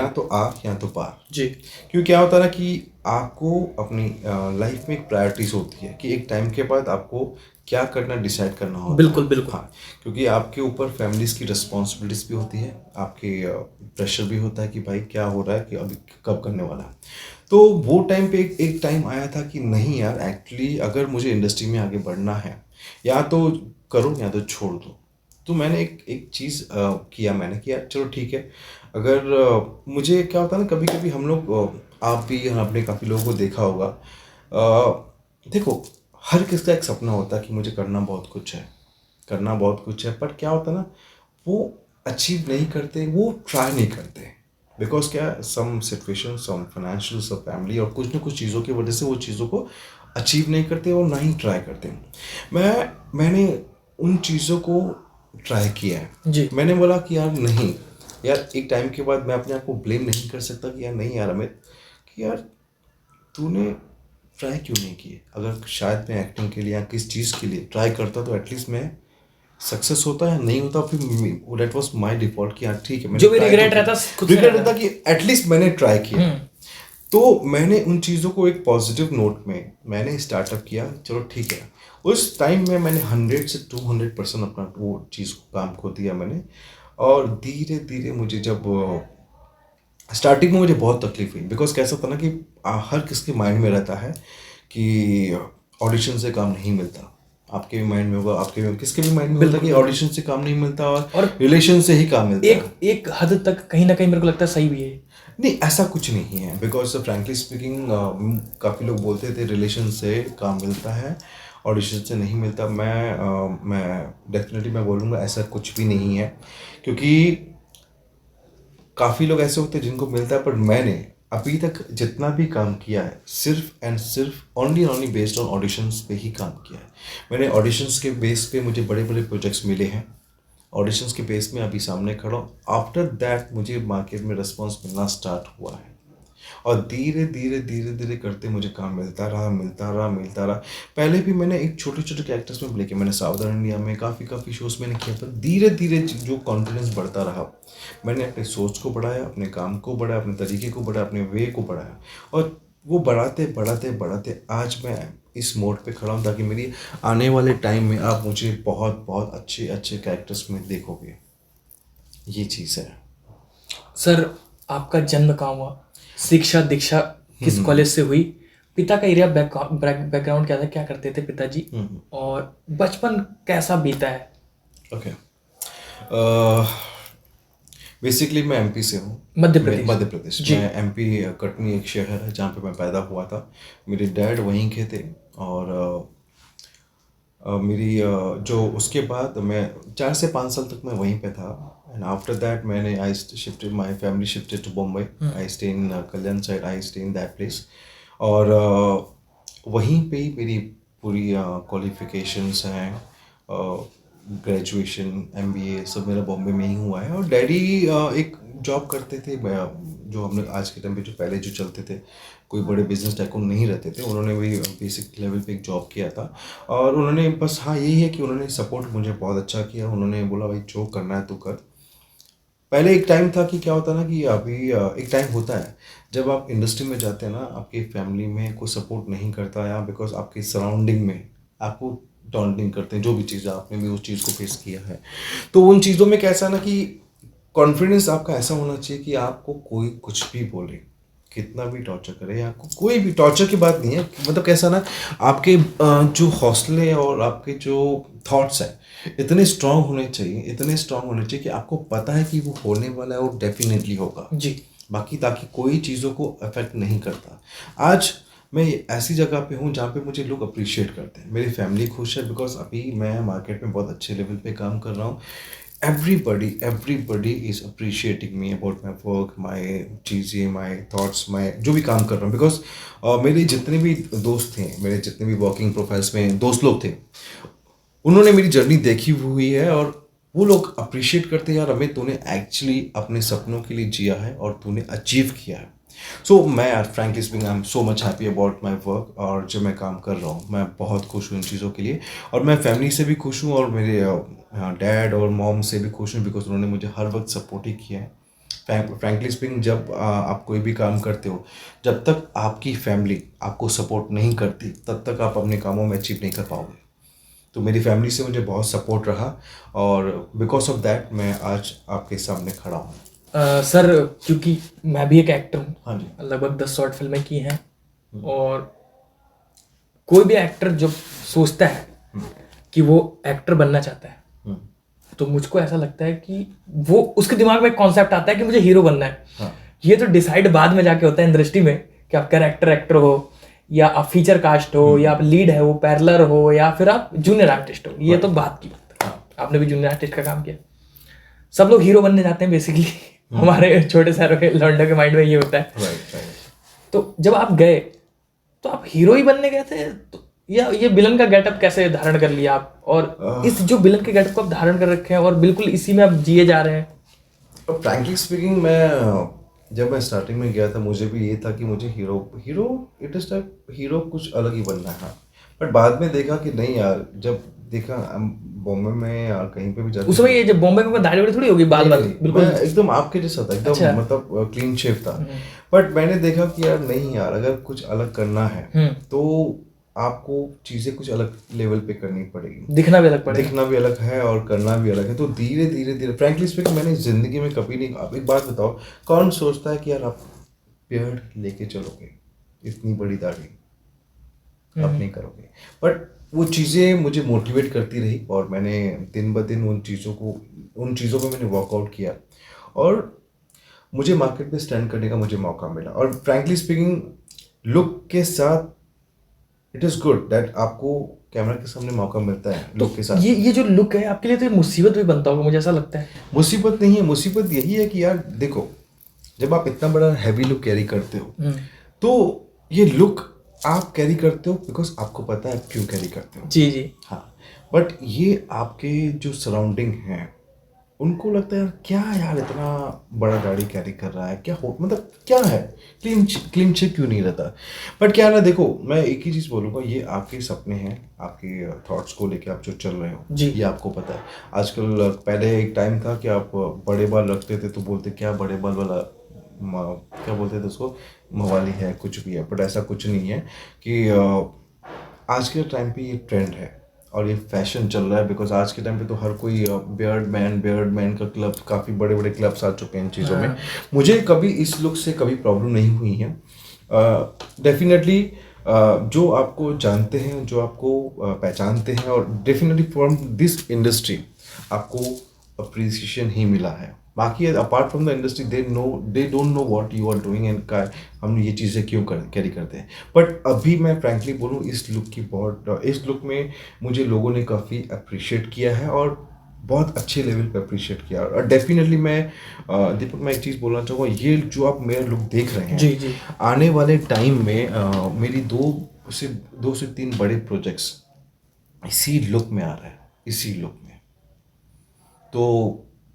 तो आग या तो पार। जी। क्योंकि क्या होता है ना कि आपको अपनी लाइफ में एक प्रायोरिटीज होती है कि एक टाइम के बाद आपको क्या करना डिसाइड करना होता बिल्कुल है। बिल्कुल। हाँ, क्योंकि आपके ऊपर फैमिलीज की रिस्पॉन्सिबिलिटीज भी होती है, आपके प्रेशर भी होता है कि भाई क्या हो रहा है, कि अभी कब करने वाला है। तो वो टाइम पे एक टाइम आया था कि नहीं यार, एक्चुअली अगर मुझे इंडस्ट्री में आगे बढ़ना है, या तो करो या तो छोड़ दो। तो मैंने एक चीज़ किया, मैंने किया चलो ठीक है। अगर मुझे क्या होता है ना, कभी कभी हम लोग आप भी आपने काफ़ी लोगों को देखा होगा, देखो हर किसका एक सपना होता है कि मुझे करना बहुत कुछ है, पर क्या होता है ना, वो अचीव नहीं करते, वो ट्राई नहीं करते। बिकॉज क्या, some situation, some financial, some family और कुछ ना कुछ चीज़ों की वजह से वो चीज़ों को अचीव नहीं करते और ना ही ट्राई करते। मैंने उन चीज़ों को ट्राई किया है। जी। मैंने बोला कि यार नहीं, यार एक टाइम के बाद मैं अपने आप को ब्लेम नहीं कर सकता कि यार नहीं यार अमित, कि यार तूने ट्राई क्यों नहीं किए। अगर शायद मैं एक्टिंग के लिए या किस चीज़ के लिए ट्राई करता तो एटलीस्ट मैं सक्सेस होता है, नहीं होता फिर दैट वाज माय डिफॉल्ट कि यार ठीक है मैंने जो भी try रिग्रेट तो रहता किया। खुद से रिग्रेट रहता। रहता कि एटलीस्ट मैंने ट्राई किया। तो मैंने उन चीज़ों को एक पॉजिटिव नोट में मैंने स्टार्टअप किया, चलो ठीक है। उस टाइम में मैंने 100 से 200% अपना वो चीज़ को काम को दिया मैंने। और धीरे धीरे मुझे जब स्टार्टिंग में मुझे बहुत तकलीफ हुई, बिकॉज कैसा था ना कि हर किसके माइंड में रहता है कि ऑडिशन से काम नहीं मिलता। आपके भी माइंड में होगा, आपके भी, किसके भी माइंड में होता है कि ऑडिशन से काम नहीं मिलता और रिलेशन से ही काम मिलता है। एक हद तक कहीं ना कहीं मेरे को लगता है सही भी है। नहीं, ऐसा कुछ नहीं है, बिकॉज फ्रैंकली स्पीकिंग काफ़ी लोग बोलते थे रिलेशन से काम मिलता है, ऑडिशन से नहीं मिलता। मैं डेफिनेटली मैं बोलूँगा ऐसा कुछ भी नहीं है, क्योंकि काफ़ी लोग ऐसे होते हैं जिनको मिलता है, पर मैंने अभी तक जितना भी काम किया है सिर्फ एंड सिर्फ ओनली बेस्ड ऑन ऑडिशंस पे ही काम किया है। मैंने ऑडिशंस के बेस पे मुझे बड़े बड़े प्रोजेक्ट्स मिले हैं, ऑडिशंस के बेस में अभी सामने खड़ा हूँ। आफ्टर दैट मुझे मार्केट में रिस्पॉन्स मिलना स्टार्ट हुआ है, और धीरे धीरे धीरे धीरे करते मुझे काम मिलता रहा। पहले भी मैंने एक छोटे छोटे कैरेक्टर्स में प्ले किया, मैंने साउदर्न इंडिया में काफ़ी शोज़ मैंने किया, पर धीरे धीरे जो कॉन्फिडेंस बढ़ता रहा, मैंने अपनी सोच को बढ़ाया, अपने काम को बढ़ाया, अपने तरीके को बढ़ाया, अपने वे को बढ़ाया, और वो बढ़ाते आज मैं इस मोड पे खड़ा हूँ, ताकि मेरी आने वाले टाइम में आप मुझे बहुत बहुत अच्छे अच्छे कैरेक्टर्स में देखोगे। ये चीज़ है। सर, आपका जन्म कहाँ हुआ? शिक्षा दीक्षा किस कॉलेज से हुई? पिता का एरिया बैकग्राउंड क्या था, क्या करते थे पिताजी? और बचपन कैसा बीता है? ओके, बेसिकली मैं एमपी से हूँ। मध्य प्रदेश। मध्य प्रदेश। मैं एमपी कटनी एक शहर है जहाँ पे मैं पैदा हुआ था। मेरे डैड वहीं के थे, और मेरी जो उसके बाद मैं 4 से 5 साल तक मैं वहीं पे था, एंड आफ्टर दैट मैंने my family shifted to Bombay. I stay in Kalyan side, I stay in that place, और वहीं पे ही मेरी पूरी क्वालिफिकेशंस हैं, ग्रेजुएशन एमबीए सब मेरा बॉम्बे में ही हुआ है। और डैडी एक जॉब करते थे, जो हमने आज के टाइम पे जो पहले जो चलते थे, कोई बड़े बिजनेस टाइकून नहीं रहते थे, उन्होंने भी बेसिक लेवल पे एक जॉब किया था। और उन्होंने बस, हाँ यही है कि उन्होंने सपोर्ट मुझे बहुत अच्छा किया। उन्होंने बोला भाई जो करना है तू कर। पहले एक टाइम था कि क्या होता ना, कि अभी एक टाइम होता है जब आप इंडस्ट्री में जाते हैं ना, आपकी फैमिली में कोई सपोर्ट नहीं करता, या बिकॉज आपके सराउंडिंग में आपको टॉन्टिंग करते हैं, जो भी चीज़ आपने भी उस चीज़ को फेस किया है। तो उन चीज़ों में कैसा ना कि कॉन्फिडेंस आपका ऐसा होना चाहिए कि आपको कोई कुछ भी बोले, कितना भी टॉर्चर करे, या आपको कोई भी टॉर्चर की बात नहीं है, मतलब कैसा ना, आपके जो हौसले और आपके जो थॉट्स हैं इतने स्ट्रांग होने चाहिए कि आपको पता है कि वो होने वाला है और डेफिनेटली होगा जी। बाकी ताकि कोई चीज़ों को अफेक्ट नहीं करता। आज मैं ऐसी जगह पे हूँ जहाँ पे मुझे लोग अप्रिशिएट करते हैं, मेरी फैमिली खुश है, बिकॉज अभी मैं मार्केट में बहुत अच्छे लेवल पे काम कर रहा हूँ। everybody is appreciating me about my work, my चीज़ें, my thoughts, my जो भी काम कर रहा हूँ, बिकॉज मेरे जितने भी दोस्त थे, मेरे जितने भी वर्किंग प्रोफाइल्स में दोस्त लोग थे, उन्होंने मेरी जर्नी देखी हुई है, और वो लोग अप्रिशिएट करते हैं, यार अमित तूने एक्चुअली अपने सपनों के लिए जिया है और तूने अचीव किया है। सो मैं यार frankly speaking I am so much happy about my work, और जो मैं काम कर रहा हूँ मैं बहुत खुश हूँ इन चीज़ों के लिए, और मैं फैमिली से भी खुश हूँ, और मेरे डैड और मॉम से भी खुश हूँ, बिकॉज उन्होंने मुझे हर वक्त सपोर्ट ही किया है। फ्रैंकली स्पीकिंग, जब आप कोई भी काम करते हो, जब तक आपकी फैमिली आपको सपोर्ट नहीं करती, तब तक आप अपने कामों में अचीव नहीं कर पाओगे। तो मेरी फैमिली से मुझे बहुत सपोर्ट रहा, और बिकॉज ऑफ दैट मैं आज आपके सामने खड़ा हूँ। सर, क्योंकि मैं भी एक एक्टर हूँ। हाँ जी। लगभग 10 शॉर्ट फिल्में की हैं, और कोई भी एक्टर जब सोचता है कि वो एक्टर बनना चाहता है, तो मुझको ऐसा लगता है कि वो उसके दिमाग में एक कॉन्सेप्ट आता है कि मुझे हीरो बनना है। हाँ। ये तो डिसाइड बाद में जाके होता है इंडस्ट्री में, कि आप कैरेक्टर एक्टर हो, या आप फीचर कास्ट हो, या आप लीड है वो पैरेलल हो, या फिर आप जूनियर आर्टिस्ट हो। ये तो बात की बात है। आपने भी जूनियर आर्टिस्ट का काम किया। सब लोग हीरो बनने जाते हैं बेसिकली। हमारे छोटे शहरों के लौंडों के माइंड में ये होता है। तो जब आप गए, तो आप हीरो ही बनने गए थे, तो या ये विलन का गेटअप कैसे धारण कर लिया आप, और इस जो विलन के गेटअप को आप धारण कर रखे हैं और बिल्कुल इसी में आप जिए जा रहे हैं? फ्रैंकली स्पीकिंग, जब मैं स्टार्टिंग में गया था, मुझे भी ये था कि मुझे हीरो कुछ अलग ही बनना है। बट बाद में देखा कि नहीं यार, जब देखा बॉम्बे में या कहीं पे भी जाके, उस समय ये जब बॉम्बे में दाढ़ी वाड़ी थोड़ी होगी, बाल बिल्कुल एकदम आपके जैसा था, एकदम अच्छा। मतलब क्लीन शेव था। बट मैंने देखा कि यार नहीं यार, अगर कुछ अलग करना है तो आपको चीज़ें कुछ अलग लेवल पे करनी पड़ेगी, दिखना भी अलग पड़ेगा, दिखना भी अलग है और करना भी अलग है। तो धीरे धीरे फ्रैंकली स्पीकिंग, मैंने ज़िंदगी में कभी नहीं, आप एक बात बताओ, कौन सोचता है कि यार आप पेड़ लेके चलोगे, इतनी बड़ी दाढ़ी आप नहीं करोगे। बट वो चीज़ें मुझे मोटिवेट करती रही, और मैंने दिन ब दिन उन चीज़ों पे मैंने वर्कआउट किया, और मुझे मार्केट में स्टैंड करने का मुझे मौका मिला। और फ्रैंकली स्पीकिंग, लुक के साथ इट इज़ गुड दैट आपको कैमरा के सामने मौका मिलता है लुक के साथ। ये जो लुक है आपके लिए तो मुसीबत भी बनता होगा, मुझे ऐसा लगता है। मुसीबत नहीं है, मुसीबत यही है कि यार देखो, जब आप इतना बड़ा हैवी लुक कैरी करते हो, तो ये लुक आप कैरी करते हो बिकॉज आपको पता है क्यों कैरी करते हो। जी। हाँ, बट ये आपके जो सराउंडिंग हैं उनको लगता है यार क्या यार इतना बड़ा गाड़ी कैरी कर रहा है, क्या हो मतलब क्या है, क्लीन चिट क्यों नहीं रहता। बट क्या है ना, देखो मैं एक ही चीज़ बोलूँगा, ये आपके सपने हैं, आपके थॉट्स को लेके आप जो चल रहे हो जी। ये आपको पता है। आजकल पहले एक टाइम था कि आप बड़े बाल रखते थे तो बोलते क्या बड़े बाल वाला क्या बोलते थे उसको, मवाली है, कुछ भी है। बट ऐसा कुछ नहीं है कि आज के टाइम पे ये ट्रेंड है और ये फैशन चल रहा है। बिकॉज आज के टाइम पे तो हर कोई बियर्ड मैन का क्लब, काफ़ी बड़े बड़े क्लब्स आ चुके हैं इन चीज़ों में। मुझे कभी इस लुक से कभी प्रॉब्लम नहीं हुई है। डेफिनेटली जो आपको जानते हैं, जो आपको पहचानते हैं, और डेफिनेटली फ्रॉम दिस इंडस्ट्री आपको अप्रिसिएशन ही मिला है। बाकी apart from the industry they don't know what you are doing and का हम ये चीज़ें क्यों कैरी करते हैं। बट अभी मैं फ्रैंकली बोलूँ, इस लुक की इस लुक में मुझे लोगों ने काफ़ी अप्रिशिएट किया है और बहुत अच्छे लेवल पे अप्रिशिएट किया। और डेफिनेटली मैं दीपक, मैं एक चीज़ बोलना चाहूँगा, ये जो आप मेरा लुक देख रहे हैं जी जी। आने वाले टाइम में मेरी दो से तीन बड़े प्रोजेक्ट्स इसी लुक में आ रहे हैं, इसी लुक में। तो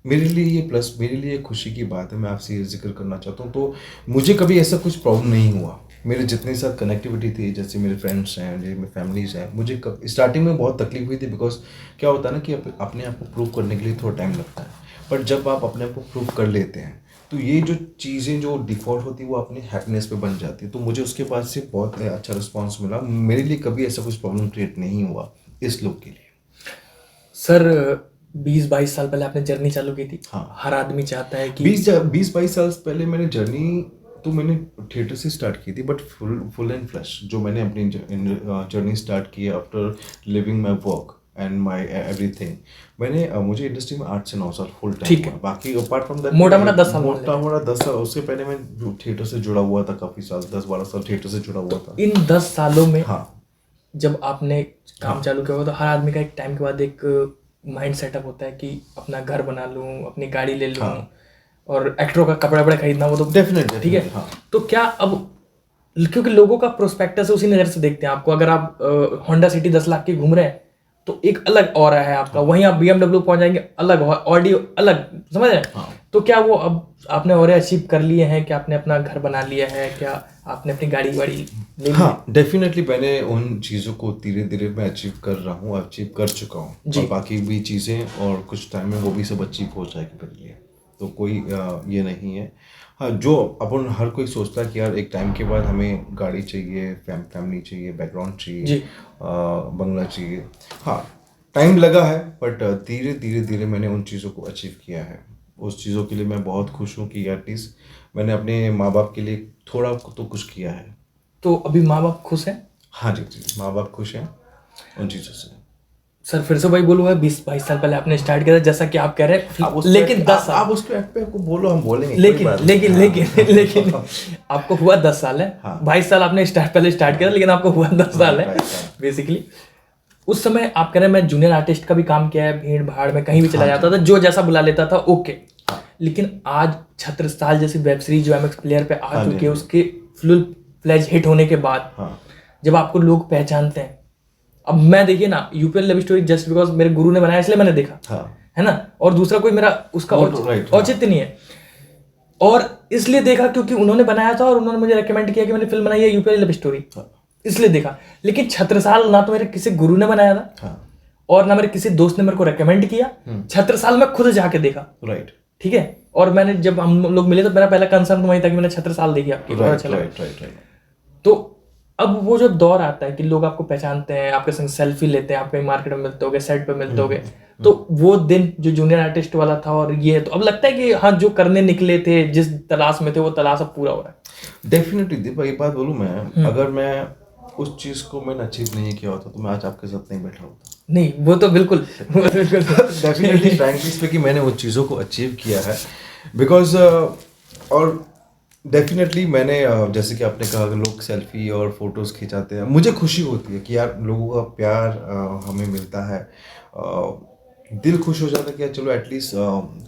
मेरे लिए ये प्लस, मेरे लिए खुशी की बात है। मैं आपसे ये जिक्र करना चाहता हूँ। तो मुझे कभी ऐसा कुछ प्रॉब्लम नहीं हुआ। मेरे जितने साथ कनेक्टिविटी थी, जैसे मेरे फ्रेंड्स हैं, मेरे फैमिलीज हैं, मुझे स्टार्टिंग में बहुत तकलीफ हुई थी। बिकॉज क्या होता है ना कि अपने आप को प्रूव करने के लिए थोड़ा टाइम लगता है। बट जब आप अपने आप को प्रूव कर लेते हैं तो ये जो चीज़ें जो डिफ़ॉल्ट होती है वो अपनी हैप्पीनेस पे बन जाती है। तो मुझे उसके बाद से बहुत अच्छा रिस्पॉन्स मिला। मेरे लिए कभी ऐसा कुछ प्रॉब्लम क्रिएट नहीं हुआ इस लुक के लिए। सर 20-22 साल पहले आपने जर्नी चालू की थी। हाँ। हर आदमी चाहता है कि 20-22 साल पहले मैंने मैंने थिएटर से स्टार्ट की थी। बट फुल एंड फ्लैश जो मैंने अपनी जर्नी स्टार्ट की after living my work and my everything, मुझे इंडस्ट्री में 8 से 9 साल फुल ठीक टाइम है। हुआ। बाकी अपार्ट फ्रॉम दैट मोटा मोटा 10 साल मान लेते हैं। मोटा 10 साल। उससे पहले मैं थिएटर से जुड़ा हुआ था काफ़ी साल, 10-12 साल थिएटर से जुड़ा हुआ था। इन 10 सालों में हाँ जब आपने काम चालू किया होगा तो हर आदमी का एक टाइम के बाद एक माइंड सेटअप होता है कि अपना घर बना लूं, अपनी गाड़ी ले लूं, और एक्टरों का कपड़ा बड़ा खरीदना वो तो डेफिनेटली ठीक है। हाँ। तो क्या अब, क्योंकि लोगों का प्रोस्पेक्टस उसी नज़र से देखते हैं आपको। अगर आप होंडा सिटी 10 लाख की घूम रहे हैं तो एक अलग ऑरा है आपका, वहीं आप BMW पहुंच जाएंगे अलग, ऑडियो अलग, समझ रहे हैं। तो क्या वो अब आपने और अचीव कर लिए हैं? क्या आपने अपना घर बना लिया है? क्या आपने अपनी गाड़ी वाड़ी ले ली? हाँ डेफिनेटली मैंने उन चीज़ों को धीरे धीरे मैं अचीव कर रहा हूँ, अचीव कर चुका हूँ। जी। और बाकी भी चीज़ें और कुछ टाइम में वो भी सब अचीव हो जाएगी मेरे लिए। तो कोई ये नहीं है। हाँ, जो अपन हर कोई सोचता है कि यार एक टाइम के बाद हमें गाड़ी चाहिए, फैमिली चाहिए, बैकग्राउंड चाहिए, जी। बंगला चाहिए। हाँ टाइम लगा है बट धीरे धीरे धीरे मैंने उन चीज़ों को अचीव किया है। उस चीज़ों के लिए मैं बहुत खुश हूँ कि एटलीस्ट मैंने अपने माँ बाप के लिए थोड़ा तो कुछ किया है। तो अभी माँ बाप खुश हैं? हाँ जी जी, माँ बाप खुश हैं उन चीज़ों से। सर फिर से वही बोलूँगा, 20-22 साल पहले आपने स्टार्ट किया था जैसा कि आप कह रहे हैं, लेकिन 10 साल आप उस पे को बोलो, हम बोलेंगे। लेकिन आपको हुआ 10 साल है। हाँ। 22 साल आपने पहले स्टार्ट किया था, लेकिन आपको हुआ 10 साल है बेसिकली। उस समय आप कह रहे हैं मैं जूनियर आर्टिस्ट का भी काम किया है, भीड़ भाड़ में कहीं भी चला जाता था, जो जैसा बुला लेता था ओके। लेकिन आज छत्रसाल जैसी वेब सीरीज जो MX प्लेयर पे आ चुकी है, उसके फुल फ्लेज हिट होने के बाद जब आपको लोग पहचानते हैं, अब मैं देखिए ना, UPL love story just because मेरे गुरु ने बनाया इसलिए मैंने देखा, है ना, और दूसरा कोई मेरा उसका औचित्य नहीं है, और इसलिए देखा क्योंकि उन्होंने बनाया था और उन्होंने मुझे रेकमेंड किया कि मैंने फिल्म बनाई है UPL लव स्टोरी, इसलिए देखा। लेकिन छत्रसाल ना तो मेरे किसी गुरु ने बनाया था और ना मेरे किसी दोस्त ने मेरे को रेकमेंड किया। छत्रसाल मैं खुद जाके देखा। राइट, ठीक है। और मैंने जब हम लोग मिले तो मेरा पहला कंसर्न वही था कि मैंने छत्रसाल देखी आपकी, बहुत अच्छा लगा। तो अब वो जो दौर आता है कि लोग आपको पहचानते हैं, आपके संग सेल्फी लेते हैं, आप कहीं मार्केट में मिलते होगे, सेट पे मिलते होगे, तो वो दिन जो जूनियर आर्टिस्ट वाला था और ये, तो अब लगता है कि हाँ जो करने निकले थे, जिस तलाश में थे, वो तलाश अब पूरा हो रहा है। डेफिनेटली दीपक, एक बात बोलूँ मैं, अगर मैं उस चीज़ को मैंने अचीव नहीं किया होता तो मैं आज आपके साथ नहीं बैठा होता। नहीं वो तो बिल्कुल डेफिनेटली फ्रैंकली स्पीकिंग मैंने उन चीज़ों को अचीव किया है बिकॉज और डेफिनेटली मैंने जैसे कि आपने कहा लोग सेल्फी और फोटोज़ खिंचाते हैं, मुझे खुशी होती है कि यार लोगों का प्यार हमें मिलता है। दिल खुश हो जाता है कि यार चलो एटलीस्ट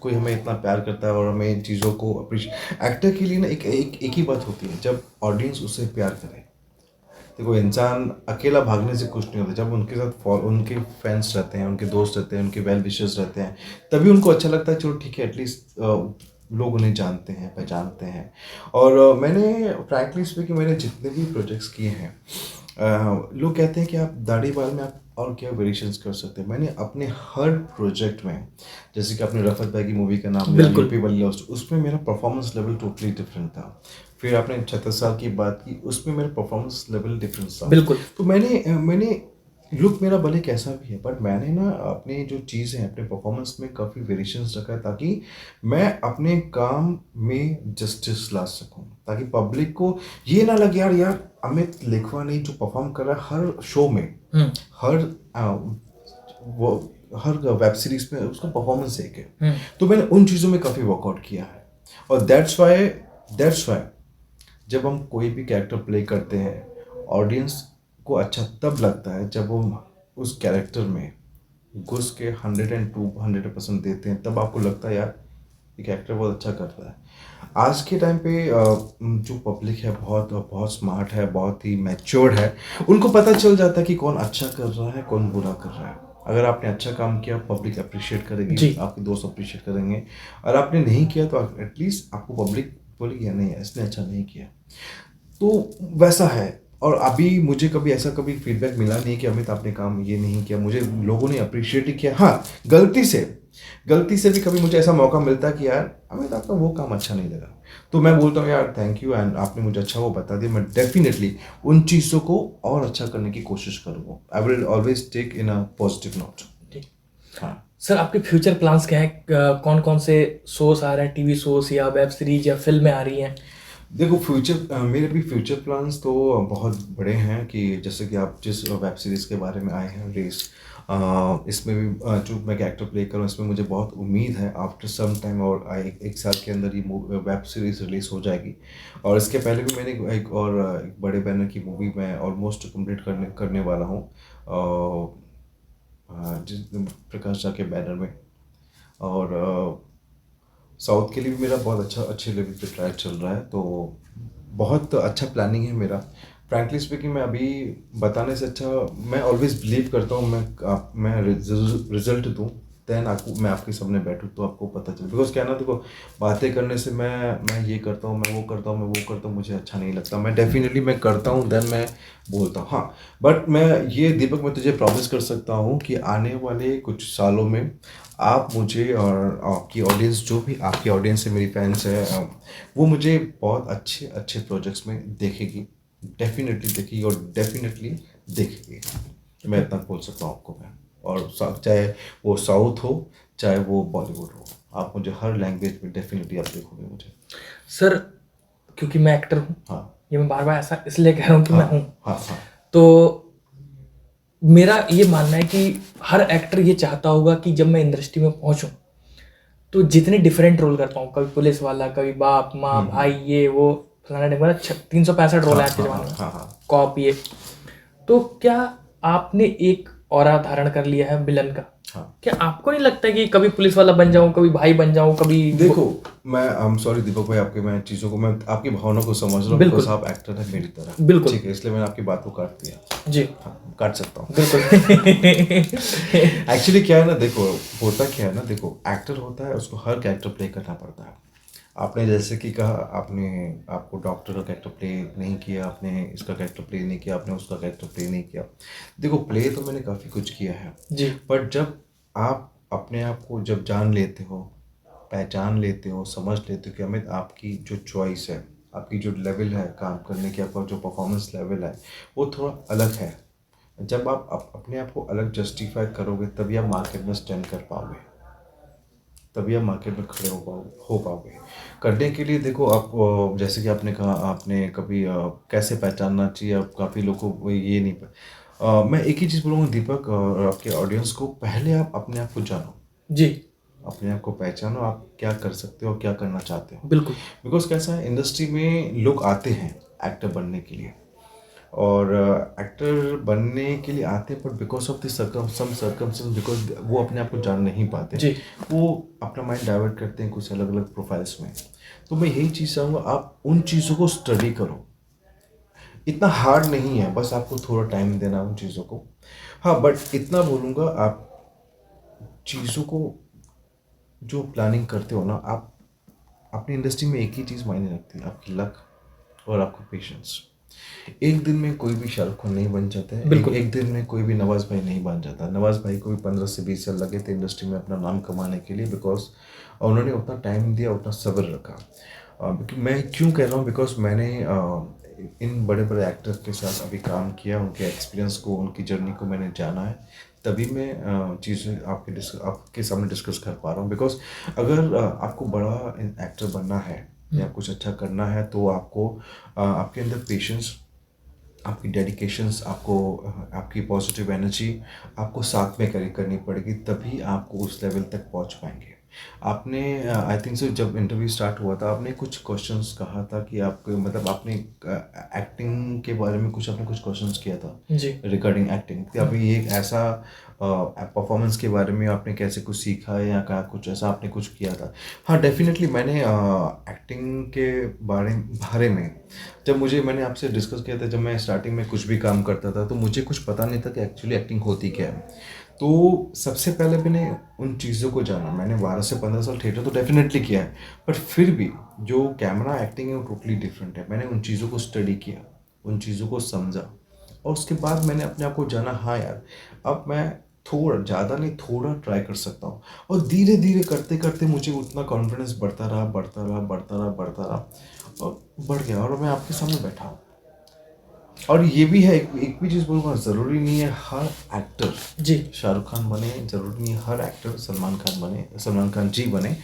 कोई हमें इतना प्यार करता है और हमें इन चीज़ों को अप्रिशिएट। एक्टर के लिए ना एक ही बात होती है, जब ऑडियंस उससे प्यार करे, देखो इंसान अकेला भागने से कुछ नहीं होता, जब उनके साथ उनके फैंस रहते हैं, उनके दोस्त रहते हैं, उनके वेल विशर्स रहते हैं, तभी उनको अच्छा लगता है चलो ठीक है एटलीस्ट लोग उन्हें जानते हैं, पहचानते हैं। और मैंने फ्रैंकली स्पीकिंग मैंने जितने भी प्रोजेक्ट्स किए हैं, लोग कहते हैं कि आप दाढ़ी बाल में आप और क्या वेरिएशंस कर सकते हैं। मैंने अपने हर प्रोजेक्ट में, जैसे कि आपने रफत भाई की मूवी का नाम लिया बिल्कुल। यूपी वाली लव स्टोरी, उसमें मेरा परफॉर्मेंस लेवल टोटली डिफरेंट था। फिर आपने 36 साल की बात की, उसमें मेरा परफॉर्मेंस लेवल डिफरेंट था। बिल्कुल। तो मैंने लुक मेरा भले कैसा भी है, बट मैंने ना अपने जो चीज़ है अपने परफॉर्मेंस में काफ़ी वेरिएशंस रखा है, ताकि मैं अपने काम में जस्टिस ला सकूं, ताकि पब्लिक को ये ना लगे यार यार अमित लेखवानी जो परफॉर्म कर रहा है हर शो में, हर वो हर वेब सीरीज में उसका परफॉर्मेंस एक है। तो मैंने उन चीज़ों में काफ़ी वर्कआउट किया है। और दैट्स वाई जब हम कोई भी कैरेक्टर प्ले करते हैं, ऑडियंस को अच्छा तब लगता है जब वो उस कैरेक्टर में घुस के 102-100% देते हैं, तब आपको लगता है यार ये कैरेक्टर बहुत अच्छा करता है। आज के टाइम पे जो पब्लिक है बहुत बहुत स्मार्ट है, बहुत ही मैच्योर्ड है, उनको पता चल जाता है कि कौन अच्छा कर रहा है, कौन बुरा कर रहा है। अगर आपने अच्छा काम किया पब्लिक अप्रिशिएट करेगी, जी। आपके दोस्त अप्रिशिएट करेंगे, और आपने नहीं किया तो एटलीस्ट आपको पब्लिक बोलेगी या नहीं इसने अच्छा नहीं किया। तो वैसा है। और अभी मुझे कभी ऐसा कभी फीडबैक मिला नहीं कि अमित आपने काम ये नहीं किया, मुझे लोगों ने अप्रिशिएट ही किया। हाँ, गलती से भी कभी मुझे ऐसा मौका मिलता है कि यार अमित आपका वो काम अच्छा नहीं लगा, तो मैं बोलता हूँ यार थैंक यू एंड आपने मुझे अच्छा वो बता दिया, मैं डेफिनेटली उन चीज़ों को और अच्छा करने की कोशिश करूँगा। I will always take in a positive note. ठीक। हाँ सर आपके फ्यूचर प्लान्स क्या हैं? कौन कौन से शोज आ रहे हैं, टीवी शोज या वेब सीरीज या फिल्में आ रही हैं? देखो मेरे भी फ्यूचर प्लान्स तो बहुत बड़े हैं, कि जैसे कि आप जिस वेब सीरीज़ के बारे में आए हैं रेस, इसमें भी जो मैं कैरेक्टर प्ले कर रहा हूँ इसमें मुझे बहुत उम्मीद है आफ्टर सम टाइम और एक साल के अंदर ये वेब सीरीज़ रिलीज़ हो जाएगी। और इसके पहले भी मैंने एक बड़े बैनर की मूवी मैं ऑलमोस्ट कंप्लीट करने वाला हूँ, जिस प्रकाश झा के बैनर में। और साउथ के लिए भी मेरा बहुत अच्छे लेवल पे ट्रायल चल रहा है, तो बहुत अच्छा प्लानिंग है मेरा। फ्रैंकली स्पीकिंग मैं अभी बताने से अच्छा, मैं ऑलवेज बिलीव करता हूँ मैं रिजल्ट दूँ, देन आपको मैं आपके सामने बैठूँ तो आपको पता चले। बिकॉज क्या है ना, देखो बातें करने से मैं ये करता हूँ, मैं वो करता हूँ, मुझे अच्छा नहीं लगता। मैं डेफिनेटली मैं करता हूँ देन मैं बोलता हूँ। हाँ, बट मैं ये दीपक मैं तुझे प्रॉमिस कर सकता हूँ कि आने वाले कुछ सालों में आप मुझे और आपकी ऑडियंस, जो भी आपकी ऑडियंस है, मेरी फैंस है, वो मुझे बहुत अच्छे अच्छे प्रोजेक्ट्स में देखेगी, डेफिनेटली देखेगी और डेफिनेटली देखेगी। मैं इतना बोल सकता हूँ आपको मैं। और चाहे वो साउथ हो चाहे वो बॉलीवुड हो, आप मुझे हर लैंग्वेज में डेफिनेटली आप देखोगे मुझे। सर क्योंकि मैं एक्टर हूँ, हाँ ये मैं बार बार ऐसा इसलिए कह रहा हूँ कि मैं हाँ हूँ, हाँ हाँ तो मेरा ये मानना है कि हर एक्टर ये चाहता होगा कि जब मैं इंडस्ट्री में पहुंचूं तो जितने डिफरेंट रोल कर पाऊँ, कभी पुलिस वाला, कभी बाप माँ भाई, ये वो फलाना ढिमकाना, 365 रोल है आज के ज़माने में, हाँ हाँ कॉप ये। तो क्या आपने एक ऑरा धारण कर लिया है विलन का? हाँ। क्या आपको नहीं लगता है कि कभी पुलिस वाला बन जाऊं, कभी भाई बन जाऊं, कभी देखो मैं आई एम सॉरी दीपक भाई, आपके मैं चीज़ों को मैं आपकी भावना को समझ रहा हूँ, बिल्कुल। बिकॉज आप एक्टर हैं मेरी तरह। बिल्कुल। ठीक है, इसलिए मैंने आपकी बात को काट दिया। जी हाँ, काट सकता हूँ। बिल्कुल। एक्चुअली क्या है ना, देखो होता क्या है ना, देखो एक्टर होता है उसको हर कैरेक्टर प्ले करना पड़ता है। आपने जैसे कि कहा, आपको डॉक्टर का कैरेक्टर प्ले नहीं किया, आपने इसका कैरेक्टर प्ले नहीं किया, आपने उसका कैरेक्टर प्ले नहीं किया। देखो प्ले तो मैंने काफ़ी कुछ किया है जी। बट जब आप अपने आप को जब जान लेते हो, पहचान लेते हो, समझ लेते हो कि अमित आपकी जो चॉइस है, आपकी जो लेवल है काम करने की, आपका जो परफॉर्मेंस लेवल है वो थोड़ा अलग है। जब आप अपने आप को अलग जस्टिफाई करोगे तभी आप मार्केट में स्टैंड कर पाओगे, तभी आप मार्केट में खड़े हो पाओगे। करने के लिए देखो आप जैसे कि आपने कहा आपने कभी कैसे पहचानना चाहिए, आप काफ़ी लोगों को ये नहीं मैं एक ही चीज़ बोलूँगा दीपक और आपके ऑडियंस को, पहले आप अपने आप को जानो, जी अपने आप को पहचानो, आप क्या कर सकते हो, क्या करना चाहते हो। बिल्कुल। बिकॉज कैसा है, इंडस्ट्री में लोग आते हैं एक्टर बनने के लिए, और एक्टर बनने के लिए आते हैं but because of this circumstance, because वो अपने आप को जान नहीं पाते, जी वो अपना माइंड डाइवर्ट करते हैं कुछ अलग अलग प्रोफाइल्स में। तो मैं यही चीज़ चाहूँगा आप उन चीज़ों को स्टडी करो। इतना हार्ड नहीं है, बस आपको थोड़ा टाइम देना उन चीज़ों को। हाँ, बट इतना बोलूँगा, आप चीज़ों को जो प्लानिंग करते हो ना, आप अपनी इंडस्ट्री में एक ही चीज़ मायने रखती है, आपकी लक और आपका पेशेंस। एक दिन में कोई भी शाहरुख खान नहीं बन जाता है, बिल्कुल। एक दिन में कोई भी नवाज भाई नहीं बन जाता। नवाज भाई को भी 15 से 20 साल लगे थे इंडस्ट्री में अपना नाम कमाने के लिए, बिकॉज उन्होंने उतना टाइम दिया, उतना सब्र रखा। मैं क्यों कह रहा हूँ, बिकॉज मैंने इन बड़े बड़े एक्टर्स के साथ अभी काम किया, उनके एक्सपीरियंस को, उनकी जर्नी को मैंने जाना है, तभी मैं चीज़ें आपके सामने डिस्कस कर पा रहा हूँ। बिकॉज अगर आपको बड़ा एक्टर बनना है या कुछ अच्छा करना है, तो आपको आपके अंदर पेशेंस, आपकी डेडिकेशंस, आपको आपकी पॉजिटिव एनर्जी आपको साथ में करनी पड़ेगी, तभी आपको उस लेवल तक पहुंच पाएंगे। आपने आई थिंक सो, जब इंटरव्यू स्टार्ट हुआ था, आपने कुछ क्वेश्चंस कहा था कि आपको, मतलब आपने एक्टिंग के बारे में आपने कुछ क्वेश्चंस किया था जी। रिगार्डिंग एक्टिंग, कि अभी एक ऐसा परफॉर्मेंस के बारे में आपने कैसे कुछ सीखा है या क्या कुछ ऐसा आपने कुछ किया था। हाँ, डेफिनेटली मैंने एक्टिंग के बारे में जब मैंने आपसे डिस्कस किया था, जब मैं स्टार्टिंग में कुछ भी काम करता था, तो मुझे कुछ पता नहीं था कि एक्चुअली एक्टिंग होती क्या है। तो सबसे पहले मैंने उन चीज़ों को जाना। मैंने 12 से 15 साल थिएटर तो डेफिनेटली किया है, बट फिर भी जो कैमरा एक्टिंग है वो टोटली डिफरेंट है। मैंने उन चीज़ों को स्टडी किया, उन चीज़ों को समझा, और उसके बाद मैंने अपने आप को जाना, हाँ यार, अब मैं थोड़ा, ज़्यादा नहीं, थोड़ा ट्राई कर सकता हूँ। और धीरे धीरे करते करते मुझे उतना कॉन्फिडेंस बढ़ता रहा, बढ़ता रहा, बढ़ता रहा, बढ़ता रहा, और बढ़ गया, और मैं आपके सामने बैठा हूँ। और ये भी है, एक भी चीज़ बोलूँगा, ज़रूरी नहीं है हर एक्टर जी। शाहरुख खान बने, ज़रूरी नहीं है हर एक्टर सलमान खान जी बने,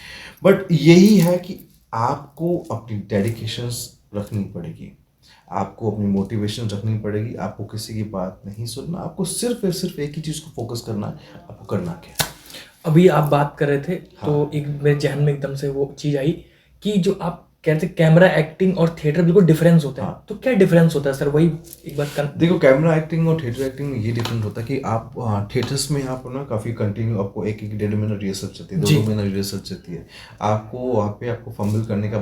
बट यही है कि आपको अपनी डेडिकेशंस रखनी पड़ेगी, आपको अपनी मोटिवेशन रखनी पड़ेगी, आपको किसी की बात नहीं सुनना, आपको सिर्फ और सिर्फ एक ही चीज़ को फोकस करना है, आपको करना क्या है। अभी आप बात कर रहे थे तो हाँ। एक मेरे जहन में एकदम से वो चीज़ आई कि जो आप कहते हैं कैमरा एक्टिंग और थिएटर बिल्कुल डिफरेंस होते हैं। हाँ। तो क्या डिफरेंस होता है सर, वही एक बात कर। देखो, कैमरा एक्टिंग और थिएटर एक्टिंग में ये डिफरेंट होता है कि आप थिएटर्स में आप ना काफ़ी कंटिन्यू, आपको एक एक 1.5 मिनट रिहर्सल चलती है, जी। 2 2 मिनट रिहर्सल चलती है। आपको वहाँ पे आपको फंबल करने का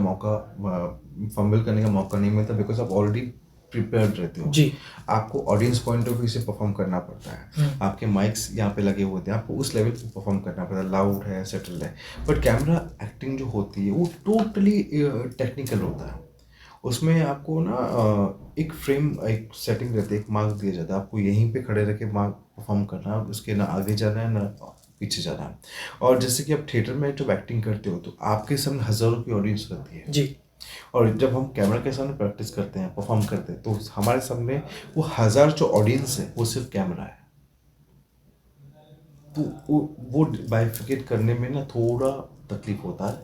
मौका नहीं मिलता, बिकॉज आप ऑलरेडी प्रिपेयर्ड रहते हो। जी। आपको ऑडियंस पॉइंट ऑफ व्यू से परफॉर्म करना पड़ता है, आपके माइक्स यहाँ पे लगे होते हैं, आपको उस लेवल पे परफॉर्म करना पड़ता है, लाउड है, सेटल है। बट कैमरा एक्टिंग जो होती है वो टोटली टेक्निकल होता है। उसमें आपको ना एक फ्रेम, एक सेटिंग रहती है, एक मार्क दिया जाता है, आपको यहीं पे खड़े रह के मार्क परफॉर्म करना है, उसके ना आगे जाना है ना पीछे जाना है। और जैसे कि आप थिएटर में जब एक्टिंग करते हो, तो आपके सामने हज़ारों की ऑडियंस रहती है, जी। और जब हम कैमरा के सामने प्रैक्टिस करते हैं, परफॉर्म करते हैं, तो हमारे सामने वो 1000 जो ऑडियंस है वो सिर्फ कैमरा है। तो वो बाइफिकेट करने में ना थोड़ा तकलीफ होता है,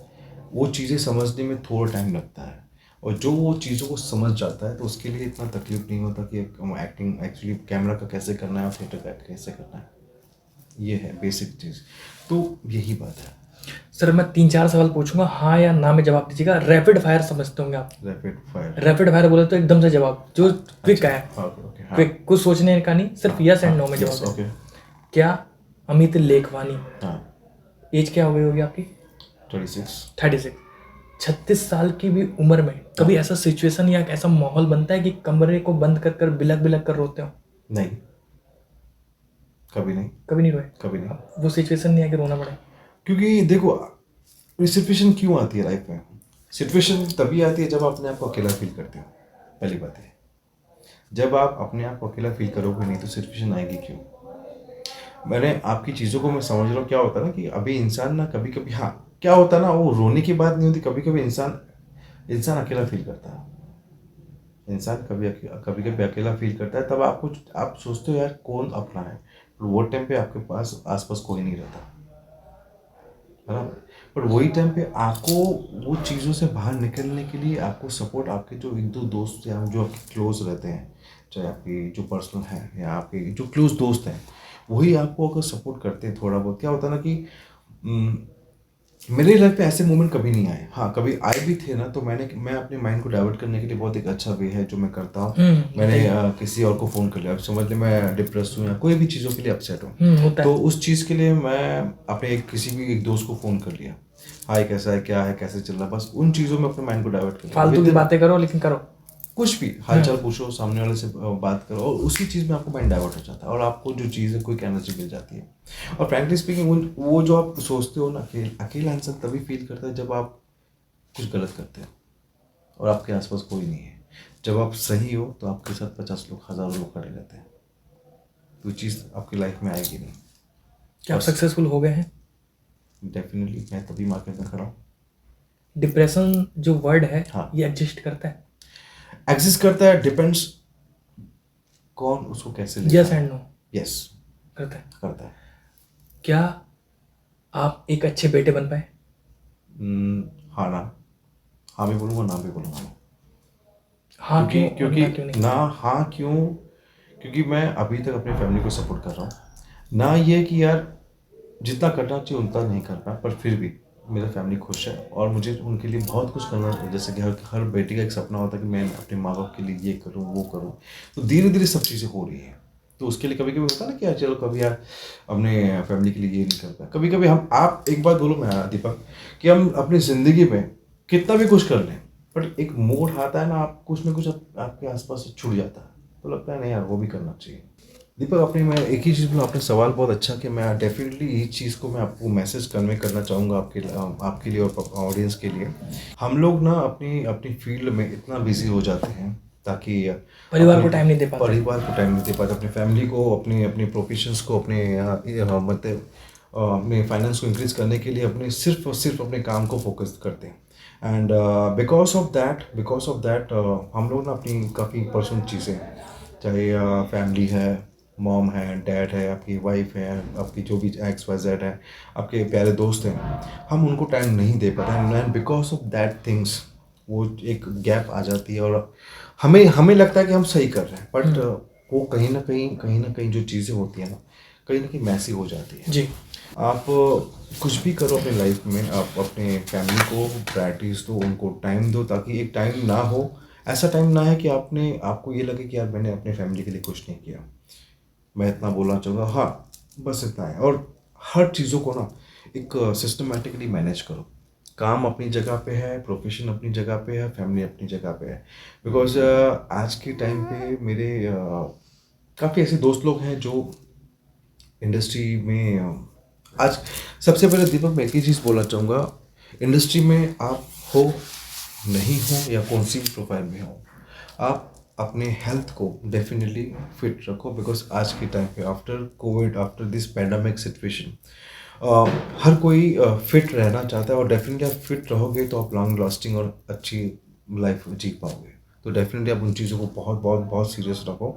वो चीज़ें समझने में थोड़ा टाइम लगता है, और जो वो चीज़ों को समझ जाता है तो उसके लिए इतना तकलीफ नहीं होता कि एक्टिंग एक्चुअली कैमरा का कैसे करना है और थिएटर का कैसे करना है। ये है बेसिक चीज़, तो यही बात है। सर मैं 3 4 सवाल पूछूंगा, हाँ या ना में जवाब दीजिएगा। रैपिड फायर समझते होंगे आप? Rapid fire. रैपिड फायर बोले तो एकदम से जवाब, जो क्विक है, ओके ओके, हाँ। क्विक, कुछ सोचने का नहीं, सिर्फ यस एंड नो में जवाब ओके। दें। क्या अमित लेखवानी, हाँ। एज क्या हो गई होगी आपकी? 36। 36। 36 साल की भी उम्र में कभी ऐसा सिचुएशन या ऐसा माहौल बनता है कि कमरे को बंद कर कर बिलक बिलक कर रोते हो? नहीं, कभी नहीं। कभी नहीं रोए? कभी नहीं। वो सिचुएशन नहीं है कि रोना पड़े? क्योंकि देखो, सिचुएशन क्यों आती है लाइफ में? सिचुएशन तभी आती है जब आप अपने आप को अकेला फील करते हो। पहली बात है, जब आप अपने आप को अकेला फील करोगे नहीं तो सिचुएशन आएगी क्यों? मैंने आपकी चीज़ों को मैं समझ रहा हूँ। क्या होता है ना कि अभी इंसान ना कभी कभी, हाँ, क्या होता है ना, वो रोने की बात नहीं होती, कभी कभी इंसान अकेला फील करता है। इंसान कभी कभी अकेला फील करता है, तब आप सोचते हो यार कौन अपना है, वो टाइम पे आपके पास आसपास कोई नहीं रहता है ना। पर वही टाइम पे आपको वो चीज़ों से बाहर निकलने के लिए आपको सपोर्ट आपके जो एक दो दोस्त या जो आपके क्लोज रहते हैं, चाहे आपकी जो पर्सनल है या आपके जो क्लोज दोस्त हैं, वही आपको अगर सपोर्ट करते हैं थोड़ा बहुत। क्या होता है ना कि मेरे लाइफ में ऐसे मोमेंट कभी नहीं आए। हाँ, कभी आए भी थे ना, तो मैं अपने माइंड को डाइवर्ट करने के लिए बहुत एक अच्छा वे है जो मैं करता हूँ। मैंने किसी और को फ़ोन कर लिया, अब समझ लें मैं डिप्रेस हूँ या कोई भी चीज़ों के लिए अपसेट हूँ, तो उस चीज़ के लिए मैं अपने किसी भी एक दोस्त को फ़ोन कर लिया, हाय कैसा है, क्या है, कैसे चल रहा है, बस उन चीज़ों में अपने माइंड को डाइवर्ट कर लिया। फालतू की बातें करो लेकिन करो। कुछ भी हालचाल पूछो, सामने वाले से बात करो, और उसी चीज़ में आपको माइंड डाइवर्ट हो जाता है और आपको जो चीज़ है क्विक एनर्जी मिल जाती है। और फ्रैंकली स्पीकिंग वो जो आप सोचते हो ना, अकेला इंसान तभी फील करता है जब आप कुछ गलत करते हो और आपके आसपास कोई नहीं है। जब आप सही हो तो आपके साथ 50 लोग, हज़ारों लोग खड़े रहते हैं, तो चीज़ आपकी लाइफ में आएगी नहीं। क्या आप सक्सेसफुल हो गए हैं? डेफिनेटली मैं तभी मार्केट में खड़ा हूँ। डिप्रेशन जो वर्ड है, हाँ। ये एग्जिस्ट करता है? एग्जिस्ट करता है, डिपेंड्स कौन उसको कैसे लेता यस है। एंड नो यस, करता है। करता है। क्या आप एक अच्छे बेटे बन पाए? हाँ ना, हाँ भी बोलूँगा, ना भी बोलूँगा। हाँ क्यों और क्योंकि ना क्यों नहीं? ना, हाँ क्यों, क्योंकि मैं अभी तक अपनी फैमिली को सपोर्ट कर रहा हूँ। ना ये कि यार जितना करना चाहिए उतना नहीं कर पाया, पर फिर भी मेरा फैमिली खुश है और मुझे उनके लिए बहुत कुछ करना है। जैसे कि हर बेटी का एक सपना होता है कि मैं अपने माँ बाप के लिए ये करूँ, वो करूँ। तो धीरे धीरे सब चीज़ें हो रही हैं। तो उसके लिए कभी कभी होता है ना कि यार चलो कभी यार अपने फैमिली के लिए ये नहीं कर पाया। कभी कभी हम, आप एक बात बोलो मैं दीपक, कि हम अपनी ज़िंदगी में कितना भी कुछ कर लें, बट एक मोड़ आता है ना, आप कुछ ना कुछ आपके आसपास से छूट जाता है, तो लगता है नहीं यार वो भी करना चाहिए। दीपक, अपनी मैं एक ही चीज़ बोला, आपने सवाल बहुत अच्छा कि मैं डेफिनेटली इस चीज़ को मैं आपको मैसेज कन्वे करना चाहूँगा आपके लिए और ऑडियंस के लिए। हम लोग ना अपनी अपनी फील्ड में इतना बिजी हो जाते हैं ताकि परिवार को टाइम नहीं दे पाते। परिवार को टाइम नहीं दे पाते, अपने फैमिली को, अपने अपने प्रोफेशंस को, अपने मतलब अपने फाइनेंस को इंक्रीज करने के लिए अपने सिर्फ और सिर्फ अपने काम को फोकस करते हैं। एंड बिकॉज ऑफ दैट हम लोग ना अपनी काफ़ी पर्सनल चीज़ें, चाहे फैमिली है, मॉम है, डैड है, आपकी वाइफ है, आपकी जो भी XYZ है, आपके प्यारे दोस्त हैं, हम उनको टाइम नहीं दे पाते हैं। And because of that things वो एक गैप आ जाती है और हमें हमें लगता है कि हम सही कर रहे हैं, बट वो कहीं ना कहीं जो चीज़ें होती हैं ना, कहीं ना कहीं मैसी हो जाती है। जी। आप कुछ भी करो अपनी लाइफ में, आप अपने फैमिली को प्रायोरिटीज़ दो, उनको टाइम दो, ताकि एक टाइम ना हो, ऐसा टाइम ना है कि आपको ये लगे कि यार मैंने अपने फैमिली के लिए कुछ नहीं किया। मैं इतना बोलना चाहूँगा, हाँ बस इतना है। और हर चीज़ों को ना एक सिस्टमेटिकली मैनेज करो। काम अपनी जगह पे है, प्रोफेशन अपनी जगह पे है, फैमिली अपनी जगह पे है। बिकॉज आज के टाइम पे मेरे काफ़ी ऐसे दोस्त लोग हैं जो इंडस्ट्री में आज, सबसे पहले दीपक मैं एक ही चीज़ बोलना चाहूँगा, इंडस्ट्री में आप हो, नहीं हो, या कौन सी भी प्रोफाइल में हो, आप अपने हेल्थ को डेफिनेटली फिट रखो। बिकॉज आज के टाइम पे after Covid, after this pandemic situation, हर कोई फिट रहना चाहता है, और डेफिनेटली आप फिट रहोगे तो आप लॉन्ग लास्टिंग और अच्छी लाइफ जी पाओगे। तो डेफिनेटली आप उन चीज़ों को बहुत बहुत बहुत सीरियस रखो।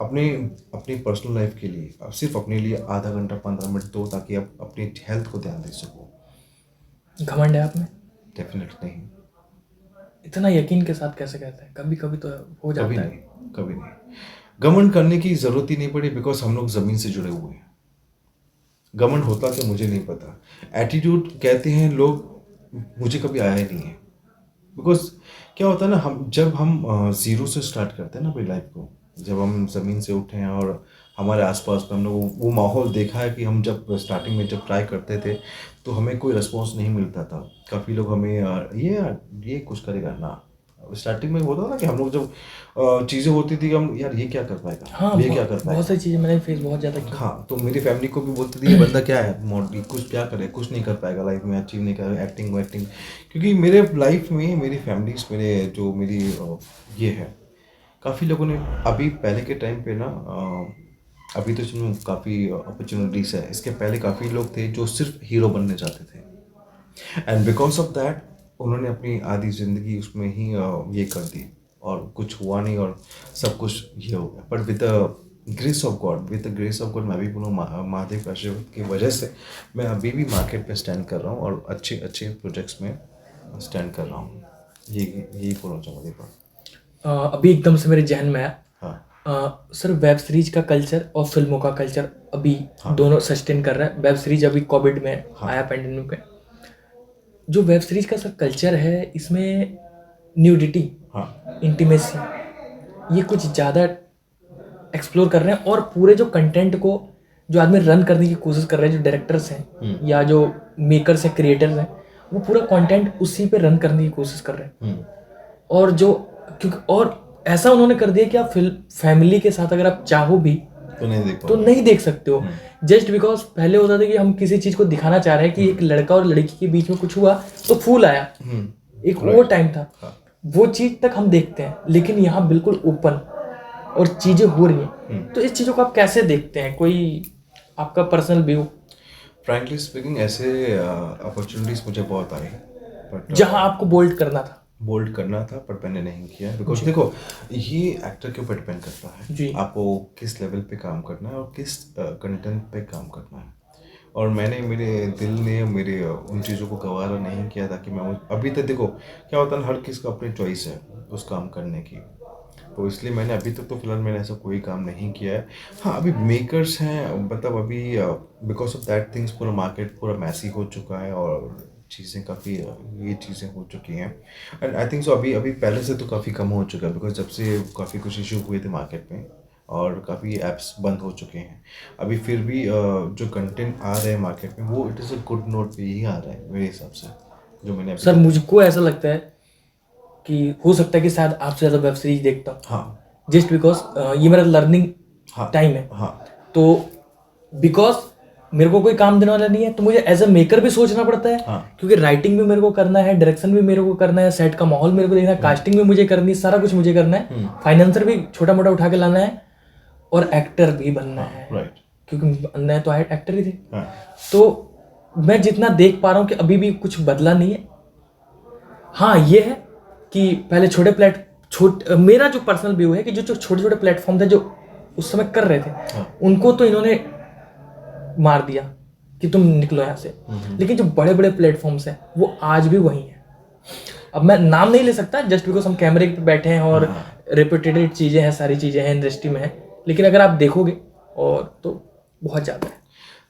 अपने अपनी पर्सनल लाइफ के लिए आप सिर्फ अपने लिए आधा घंटा 15 मिनट दो, ताकि आप अपनी हेल्थ को ध्यान दे सको। घमंड है आप में? डेफिनेटली नहीं, इतना यकीन के साथ कैसे कहते हैं? कभी कभी तो हो जाता कभी है। नहीं, कभी नहीं। घमंड करने की ज़रूरत ही नहीं पड़ी, बिकॉज हम लोग ज़मीन से जुड़े हुए हैं। घमंड होता तो मुझे नहीं पता। एटीट्यूड कहते हैं लोग, मुझे कभी आया ही नहीं है। बिकॉज क्या होता है ना, जब हम ज़ीरो से स्टार्ट करते हैं ना अपनी लाइफ को, जब हम ज़मीन से उठे हैं और हमारे आसपास में हमने वो माहौल देखा है कि हम जब स्टार्टिंग में जब ट्राई करते थे तो हमें कोई रिस्पॉन्स नहीं मिलता था। काफ़ी लोग हमें ये कुछ करेगा ना, स्टार्टिंग में होता था ना कि हम लोग जब चीज़ें होती थी कि हम यार ये क्या कर पाएगा, हाँ, ये क्या कर बहुत पाएगा। सारी चीज़ें मैंने फेस बहुत ज़्यादा की। हाँ, तो मेरी फैमिली को भी बोलती थी ये बंदा क्या है, मॉडल कुछ क्या करे, कुछ नहीं कर पाएगा लाइफ में, अचीव नहीं करेगा, एक्टिंग। क्योंकि मेरे लाइफ में मेरी फैमिलीज, मेरी ये है, काफ़ी लोगों ने अभी पहले के टाइम पे ना, अभी तो चलो काफ़ी अपॉर्चुनिटीज़ है, इसके पहले काफ़ी लोग थे जो सिर्फ हीरो बनने चाहते थे। एंड बिकॉज ऑफ दैट उन्होंने अपनी आधी ज़िंदगी उसमें ही ये कर दी, और कुछ हुआ नहीं, और सब कुछ ये हो गया। But with the grace of God मैं भी बोलूँ, महादेव आशीर्वाद की वजह से मैं अभी भी मार्केट पे स्टैंड कर रहा हूँ और अच्छे अच्छे प्रोजेक्ट्स में स्टैंड कर रहा हूँ। यही बोलना चाहूँगा दीपक। अभी एकदम से मेरे जहन में आया। हाँ, सर, वेब सीरीज का कल्चर और फिल्मों का कल्चर अभी दोनों सस्टेन कर रहा है। वेब सीरीज अभी कोविड में आया, पैंडेमिक में। जो वेब सीरीज का सर कल्चर है, इसमें न्यूडिटी, इंटीमेसी, ये कुछ ज़्यादा एक्सप्लोर कर रहे हैं। और पूरे जो कंटेंट को जो आदमी रन करने की कोशिश कर रहे हैं, जो डायरेक्टर्स हैं या जो मेकर्स हैं, क्रिएटर्स हैं, वो पूरा कंटेंट उसी पे रन करने की कोशिश कर रहे हैं। और जो क्योंकि और ऐसा उन्होंने कर दिया कि आप फैमिली के साथ अगर आप चाहो भी तो नहीं देख तो नहीं देख सकते हो, जस्ट बिकॉज पहले होता था कि हम किसी चीज को दिखाना चाह रहे हैं कि एक लड़का और लड़की के बीच में कुछ हुआ तो फूल आया, एक वो टाइम था, वो चीज तक हम देखते हैं। लेकिन यहाँ बिल्कुल ओपन और चीजें हो रही हैं, तो इस चीजों को आप कैसे देखते हैं, कोई आपका पर्सनल व्यू? फ्रैंकली स्पीकिंग ऐसे अपॉर्चुनिटीज मुझे बहुत आई, बट जहां आपको बोल्ड करना था, बोल्ड करना था, पर मैंने नहीं किया। बिकॉज देखो, ये एक्टर के ऊपर डिपेंड करता जी। है आपको किस लेवल पे काम करना है और किस कंटेंट पे काम करना है। और मैंने, मेरे दिल ने मेरे उन चीज़ों को गवारा नहीं किया था कि मैं अभी तक, देखो क्या होता है ना, हर किसी का अपनी चॉइस है उस काम करने की, तो इसलिए मैंने अभी तक तो फिलहाल मैंने ऐसा कोई काम नहीं किया है। हाँ, अभी मेकर्स हैं, मतलब अभी बिकॉज ऑफ दैट थिंग्स पूरा मार्केट पूरा मैसी हो चुका है और चीज़ें काफ़ी ये चीज़ें हो चुकी हैं। एंड आई थिंक सो अभी अभी पहले से तो काफ़ी कम हो चुका है, बिकॉज जब से काफ़ी कुछ इशू हुए थे मार्केट में और काफ़ी ऐप्स बंद हो चुके हैं। अभी फिर भी जो कंटेंट आ रहे हैं मार्केट में, वो it is a good note पे ही आ रहा है मेरे हिसाब से, जो मैंने सर मुझको ऐसा लगता है कि हो सकता है कि शायद आपसे ज़्यादा वेब सीरीज देखता हूँ। हाँ, जस्ट बिकॉज ये मेरा लर्निंग टाइम है। हाँ, तो बिकॉज मेरे को कोई काम देने वाला नहीं है, तो मुझे एज अ मेकर भी सोचना पड़ता है। हाँ। क्योंकि राइटिंग भी मेरे को करना है, डायरेक्शन भी मेरे को करना है, सेट का माहौल मेरे को देखना है, कास्टिंग भी मुझे करनी है, सारा कुछ मुझे करना है, फाइनेंसर भी छोटा मोटा उठा के लाना है, और एक्टर भी बनना है। राइट। क्योंकि बनना है तो एक्टर ही थे। हाँ, तो मैं जितना देख पा रहा हूँ कि अभी भी कुछ बदला नहीं है। हाँ, ये है कि पहले मेरा जो पर्सनल व्यू है कि जो छोटे छोटे प्लेटफॉर्म थे जो उस समय कर रहे थे, उनको तो इन्होंने मार दिया कि तुम निकलो यहाँ से। लेकिन जो बड़े बड़े प्लेटफॉर्म्स हैं वो आज भी वही हैं। अब मैं नाम नहीं ले सकता जस्ट बिकॉज हम कैमरे पे बैठे हैं और रेपुटेटेड चीज़ें हैं, सारी चीज़ें हैं इंडस्ट्री में है, लेकिन अगर आप देखोगे और तो बहुत ज़्यादा है।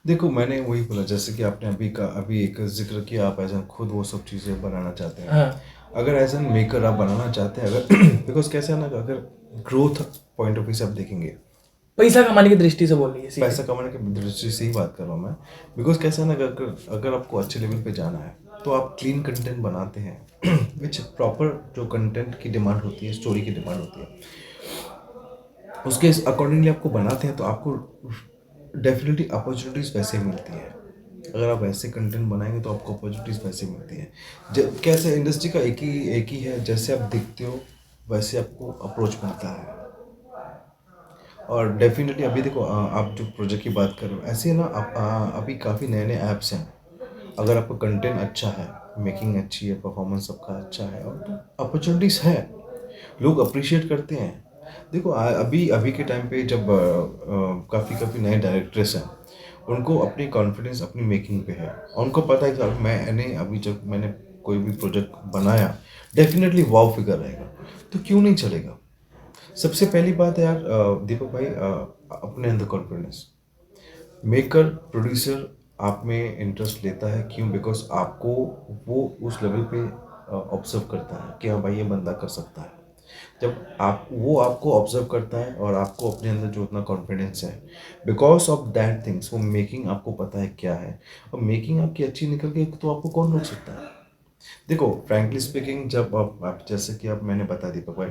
देखो मैंने वही बोला, जैसे कि आपने अभी एक जिक्र किया, आप एज खुद वो सब चीज़ें बनाना चाहते हैं। हाँ, अगर एज एन मेकर आप बनाना चाहते हैं, अगर बिकॉज कैसे है ना, अगर ग्रोथ पॉइंट ऑफ व्यू से आप देखेंगे, पैसा कमाने की दृष्टि से बोल रही है, पैसा कमाने की दृष्टि से ही बात कर रहा हूँ मैं। बिकॉज कैसे है ना, अगर आपको अच्छे लेवल पे जाना है तो आप क्लीन कंटेंट बनाते हैं विच प्रॉपर जो कंटेंट की डिमांड होती है, स्टोरी की डिमांड होती है, उसके अकॉर्डिंगली आपको बनाते हैं, तो आपको डेफिनेटली अपॉर्चुनिटीज़ वैसे मिलती है। अगर आप वैसे कंटेंट बनाएंगे तो आपको अपॉर्चुनिटीज़ वैसे मिलती है। कैसे इंडस्ट्री का एक ही है, जैसे आप दिखते हो वैसे आपको अप्रोच मिलता है। और डेफिनेटली अभी देखो, आप जो प्रोजेक्ट की बात कर रहे हो, ऐसे है ना, अभी काफ़ी नए नए ऐप्स हैं। अगर आपका कंटेंट अच्छा है, मेकिंग अच्छी है, परफॉर्मेंस सबका अच्छा है, और तो अपॉर्चुनिटीज़ है, लोग अप्रिशिएट करते हैं। देखो अभी अभी के टाइम पे जब काफ़ी नए डायरेक्टर्स हैं, उनको अपनी कॉन्फिडेंस अपनी मेकिंग पे है, और उनको पता है कि मैंने अभी जब मैंने कोई भी प्रोजेक्ट बनाया, डेफिनेटली वाव फिगर रहेगा, तो क्यों नहीं चलेगा। सबसे पहली बात है यार दीपक भाई, अपने अंदर कॉन्फिडेंस। मेकर प्रोड्यूसर आप में इंटरेस्ट लेता है, क्यों? बिकॉज आपको वो उस लेवल पे ऑब्जर्व करता है कि हाँ भाई ये बंदा कर सकता है। जब वो आपको ऑब्जर्व करता है और आपको अपने अंदर जो उतना कॉन्फिडेंस है, बिकॉज ऑफ दैट थिंग्स, वो मेकिंग आपको पता है क्या है, और मेकिंग आपकी अच्छी निकल गई तो आपको कौन रोक सकता है। देखो फ्रैंकली स्पीकिंग, जब आप जैसे कि आप मैंने बता दीपक भाई,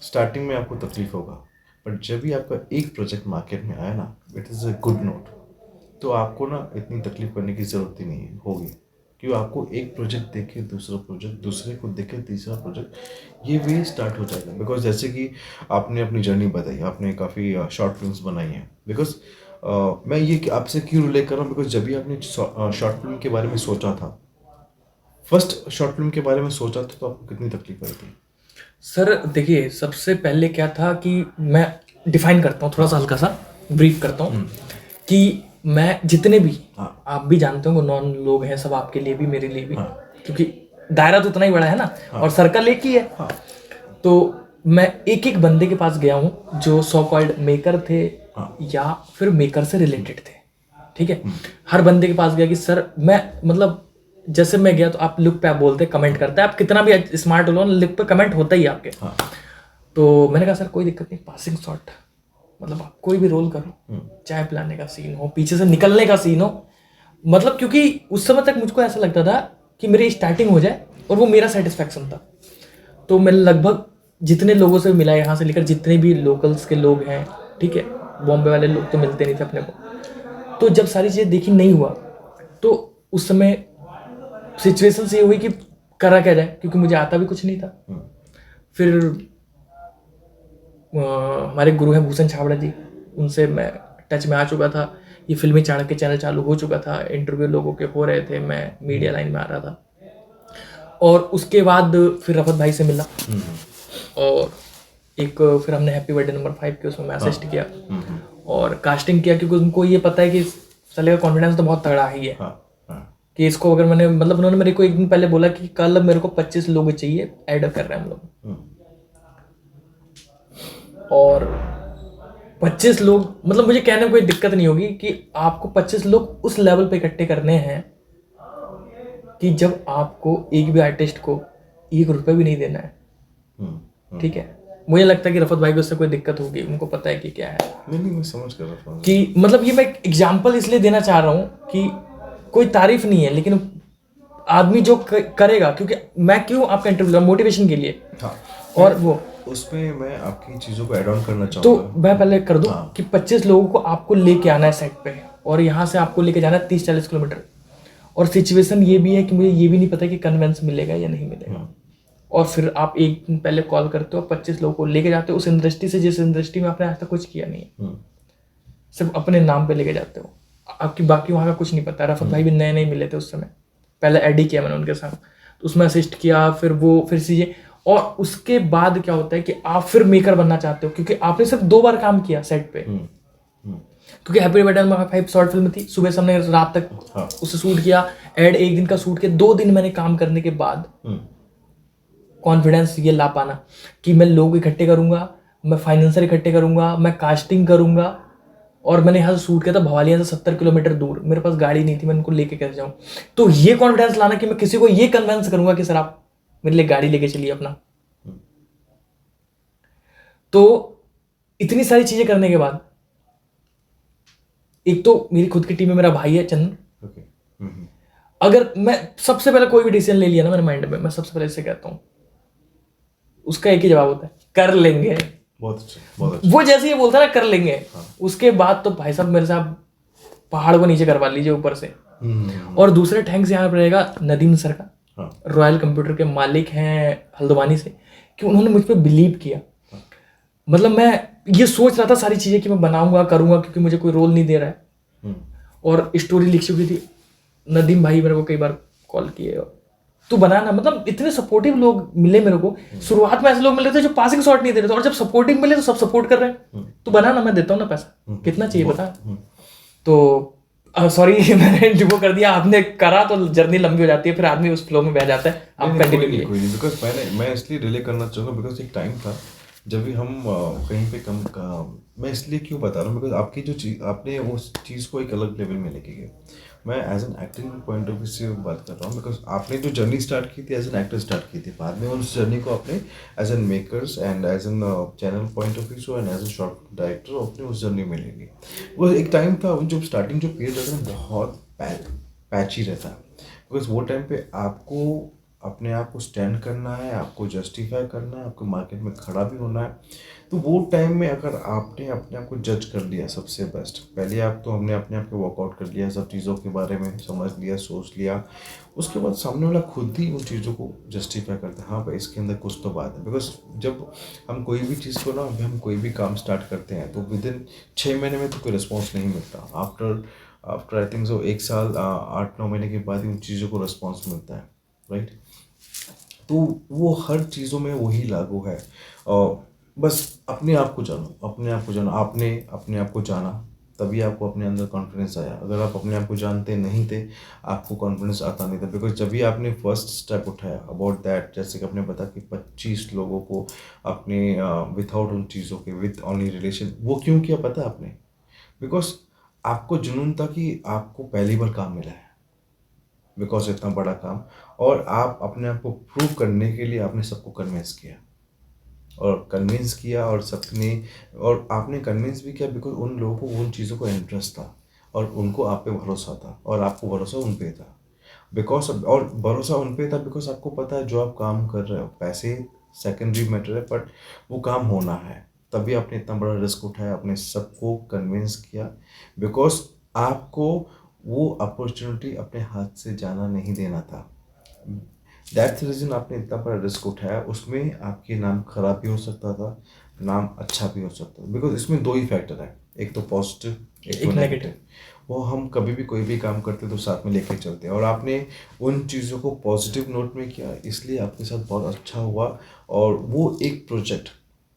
स्टार्टिंग में आपको तकलीफ होगा, बट जब भी आपका एक प्रोजेक्ट मार्केट में आया ना, it is a good note, तो आपको ना इतनी तकलीफ करने की ज़रूरत ही नहीं होगी, क्योंकि आपको एक प्रोजेक्ट देखे, दूसरा प्रोजेक्ट, दूसरे को देखे, तीसरा प्रोजेक्ट, ये वे स्टार्ट हो जाएगा। बिकॉज जैसे कि आपने अपनी जर्नी बताई, आपने काफ़ी शॉर्ट फिल्म्स बनाई हैं। बिकॉज मैं ये आपसे क्यों रिलेट कर रहा हूँ, बिकॉज जब भी आपने शॉर्ट फिल्म के बारे में सोचा था, फर्स्ट शॉर्ट फिल्म के बारे में सोचा था, तो आपको कितनी तकलीफ आई थी? सर देखिए, सबसे पहले क्या था कि मैं डिफाइन करता हूँ, थोड़ा सा हल्का सा ब्रीफ करता हूँ कि मैं जितने भी, आप भी जानते हो नॉन लोग हैं सब, आपके लिए भी मेरे लिए भी, क्योंकि दायरा तो उतना ही बड़ा है ना, और सर्कल एक ही है। तो मैं एक एक बंदे के पास गया हूँ जो सो कॉल्ड मेकर थे या फिर मेकर से रिलेटेड थे, ठीक है। हर बंदे के पास गया कि सर मैं, मतलब जैसे मैं गया तो आप लुक पे आप बोलते कमेंट करते हैं, आप कितना भी स्मार्ट हो लो, लुक पे कमेंट होता ही आपके। तो मैंने कहा सर कोई दिक्कत नहीं, पासिंग शॉट, मतलब आप कोई भी रोल करो, चाय पिलाने का सीन हो, पीछे से निकलने का सीन हो, मतलब क्योंकि उस समय तक मुझको ऐसा लगता था कि मेरी स्टार्टिंग हो जाए और वो मेरा सेटिस्फैक्शन था। तो मैंने लगभग जितने लोगों से मिला, यहाँ से लेकर जितने भी लोकल्स के लोग हैं, ठीक है, बॉम्बे वाले लोग तो मिलते नहीं थे अपने को, तो जब सारी चीज़ें देखी नहीं हुआ, तो उस समय सिचुएशन से ये हुई कि करा क्या जाए, क्योंकि मुझे आता भी कुछ नहीं था। फिर हमारे गुरु हैं भूषण छाबड़ा जी, उनसे मैं टच में आ चुका था, ये फिल्मी चाणक्य चैनल चालू हो चुका था, इंटरव्यू लोगों के हो रहे थे, मैं मीडिया लाइन में आ रहा था। और उसके बाद फिर रफत भाई से मिला, और एक फिर हमने हैप्पी बर्थडे नंबर 5 के उसमें मैं असिस्ट किया और कास्टिंग किया, क्योंकि उनको ये पता है कि साले का कॉन्फिडेंस तो बहुत तगड़ा ही है कि इसको अगर मैंने, मतलब उन्होंने मेरे को एक दिन पहले बोला कि कल मेरे को 25 लोग चाहिए, ऐड कर रहे हैं हम लोग, और 25 लोग, मतलब मुझे कहने में कोई दिक्कत नहीं होगी कि आपको 25 लोग उस लेवल पे इकट्ठे करने हैं कि जब आपको एक भी आर्टिस्ट को 1 रुपये भी नहीं देना है, ठीक है। मुझे लगता है कि रफत भाई को उससे कोई दिक्कत होगी, उनको पता है कि क्या है। नहीं, मैं समझ कर रहा हूँ कि मतलब ये मैं एग्जाम्पल इसलिए देना चाह रहा हूँ कि कोई तारीफ नहीं है, लेकिन आदमी जो करेगा, क्योंकि मैं क्यों आपका इंटरव्यू मोटिवेशन के लिए, और वो उसमें मैं आपकी चीज़ों को ऐड ऑन करना तो चाहूँगा। मैं पहले कर दूं कि 25 लोगों को आपको लेके आना है सेट पे, और यहाँ से आपको लेके जाना है 30-40 किलोमीटर, और सिचुएशन ये भी है कि मुझे ये भी नहीं पता कि कन्वेंस मिलेगा या नहीं मिलेगा, और फिर आप एक दिन पहले कॉल करते हो, 25 लोगों को लेके जाते हो उस इंडस्ट्री से जिस इंडस्ट्री में आपने आज तक कुछ किया नहीं है, सिर्फ अपने नाम पे लेके जाते हो, आपकी बाकी वहाँ का कुछ नहीं पता। रफत भाई भी नए नए मिले थे उस समय, पहले एडी किया मैंने उनके साथ, तो उसमें असिस्ट किया, फिर चीज़ें, और उसके बाद क्या होता है कि आप फिर मेकर बनना चाहते हो, क्योंकि आपने सिर्फ 2 बार काम किया सेट पे, क्योंकि happy birthday number 5 short film थी, सुबह से हमने रात तक उसे शूट किया, एड एक दिन का शूट किया, 2 दिन मैंने काम करने के बाद कॉन्फिडेंस ये ला पाना कि मैं लोग इकट्ठे करूंगा, मैं फाइनेंसर इकट्ठे करूंगा, मैं कास्टिंग करूंगा, और मैंने यहाँ से शूट किया था भवालिया से 70 किलोमीटर दूर, मेरे पास गाड़ी नहीं थी, मैं उनको लेके कैसे जाऊँ, तो ये कॉन्फिडेंस लाना कि मैं किसी को ये कन्विंस करूंगा कि सर आप मेरे लिए गाड़ी लेके चलिए अपना। तो इतनी सारी चीजें करने के बाद, एक तो मेरी खुद की टीम में मेरा भाई है चंदन, अगर मैं सबसे पहले कोई भी डिसीजन ले लिया ना मेरे माइंड में, मैं सबसे पहले इससे कहता हूँ, उसका एक ही जवाब होता है, कर लेंगे। बहुत अच्छा। वो जैसे ही बोलता है ना कर लेंगे, उसके बाद तो भाई साहब मेरे साथ पहाड़ को नीचे करवा लीजिए ऊपर से। और दूसरे थैंक्स यहाँ पर रहेगा नदीम सर का, रॉयल कंप्यूटर के मालिक हैं हल्द्वानी से, कि उन्होंने मुझ पर बिलीव किया। मतलब मैं ये सोच रहा था सारी चीज़ें कि मैं बनाऊंगा करूंगा, क्योंकि मुझे कोई रोल नहीं दे रहा है, और स्टोरी लिख चुकी थी। नदीम भाई मेरे को कई बार कॉल किए, तू बनाना, मतलब इतने सपोर्टिव लोग मिले मेरे को। शुरुआत में ऐसे लोग मिले थे जो पासिंग शॉट नहीं दे रहे थे, और जब सपोर्टिव मिले तो सब सपोर्ट कर रहे हैं, तू बनाना, मैं देता हूँ ना पैसा, कितना चाहिए बता। तो सॉरी मैंने जो कर दिया, आपने करा तो जर्नी लंबी हो जाती है, फिर आदमी उस फ्लो में बह जाता है। आप कंटिन्यू कीजिए। कोई नहीं, बिकॉज मैं इसलिए रिले करना चाहूँगा, बिकॉज एक टाइम था जब भी हम कहीं पे मैं इसलिए क्यों बता रहा हूँ, बिकॉज आपकी जो चीज़, आपने उस चीज़ को एक अलग लेवल में लेके गए। मैं as an acting point of view से बात कर रहा हूँ, बिकॉज आपने जो जर्नी स्टार्ट की थी एज एन एक्टर स्टार्ट की थी, बाद में उस जर्नी को आपने as an makers and as an channel point of view and as an short director आपने उस जर्नी में ले ली। वो एक टाइम था जो स्टार्टिंग जो पीरियड रहता है बहुत पैची रहता है, बिकॉज वो टाइम पे आपको अपने आप को स्टैंड करना है, आपको जस्टिफाई करना है, आपको मार्केट में खड़ा भी होना है। तो वो टाइम में अगर आपने अपने आप को जज कर लिया, सबसे बेस्ट पहले आप तो हमने अपने आप को वर्कआउट कर लिया, सब चीज़ों के बारे में समझ लिया, सोच लिया, उसके बाद सामने वाला खुद ही उन चीज़ों को जस्टिफाई करता है, हाँ भाई इसके अंदर कुछ तो बात है। बिकॉज जब हम कोई भी चीज़ को ना, अभी हम कोई भी काम स्टार्ट करते हैं तो विद इन 6 महीने में तो कोई रिस्पॉन्स नहीं मिलता। आफ्टर आई थिंक सो 1 साल 8-9 महीने के बाद ही उन चीज़ों को रिस्पॉन्स मिलता है, राइट। तो वो हर चीज़ों में वही लागू है। बस अपने आप को जानो, अपने आप को जानो। आपने अपने आप को जाना तभी आपको अपने अंदर कॉन्फिडेंस आया। अगर आप अपने आप को जानते नहीं थे, आपको कॉन्फिडेंस आता नहीं था। बिकॉज जब भी आपने फर्स्ट स्टेप उठाया अबाउट दैट, जैसे कि आपने बताया कि 25 लोगों को अपने विदाउट उन चीज़ों के, विथ ओनली रिलेशन, वो क्यों किया पता है आपने? बिकॉज आपको जुनून था कि आपको पहली बार काम मिला है, बिकॉज इतना बड़ा काम, और आप अपने आप को प्रूव करने के लिए आपने सबको कन्विंस किया, और सबने, और आपने कन्विंस भी किया बिकॉज उन लोगों को उन चीज़ों को इंटरेस्ट था, और उनको आप पे भरोसा था, और आपको भरोसा उन पे था। और भरोसा उन पे था बिकॉज आपको पता है जो आप काम कर रहे हो, पैसे सेकेंडरी मैटर है, बट वो काम होना है। तभी आपने इतना बड़ा रिस्क उठाया, आपने सबको कन्विंस किया, बिकॉज आपको वो अपॉर्चुनिटी अपने हाथ से जाना नहीं देना था। दैट्स रीज़न आपने इतना बड़ा रिस्क उठाया। उसमें आपके नाम खराब भी हो सकता था, नाम अच्छा भी हो सकता था, बिकॉज इसमें दो ही फैक्टर है, एक तो पॉजिटिव, एक तो नेगेटिव। वो हम कभी भी कोई भी काम करते तो साथ में लेके चलते हैं, और आपने उन चीज़ों को पॉजिटिव नोट में किया, इसलिए आपके साथ बहुत अच्छा हुआ। और वो एक प्रोजेक्ट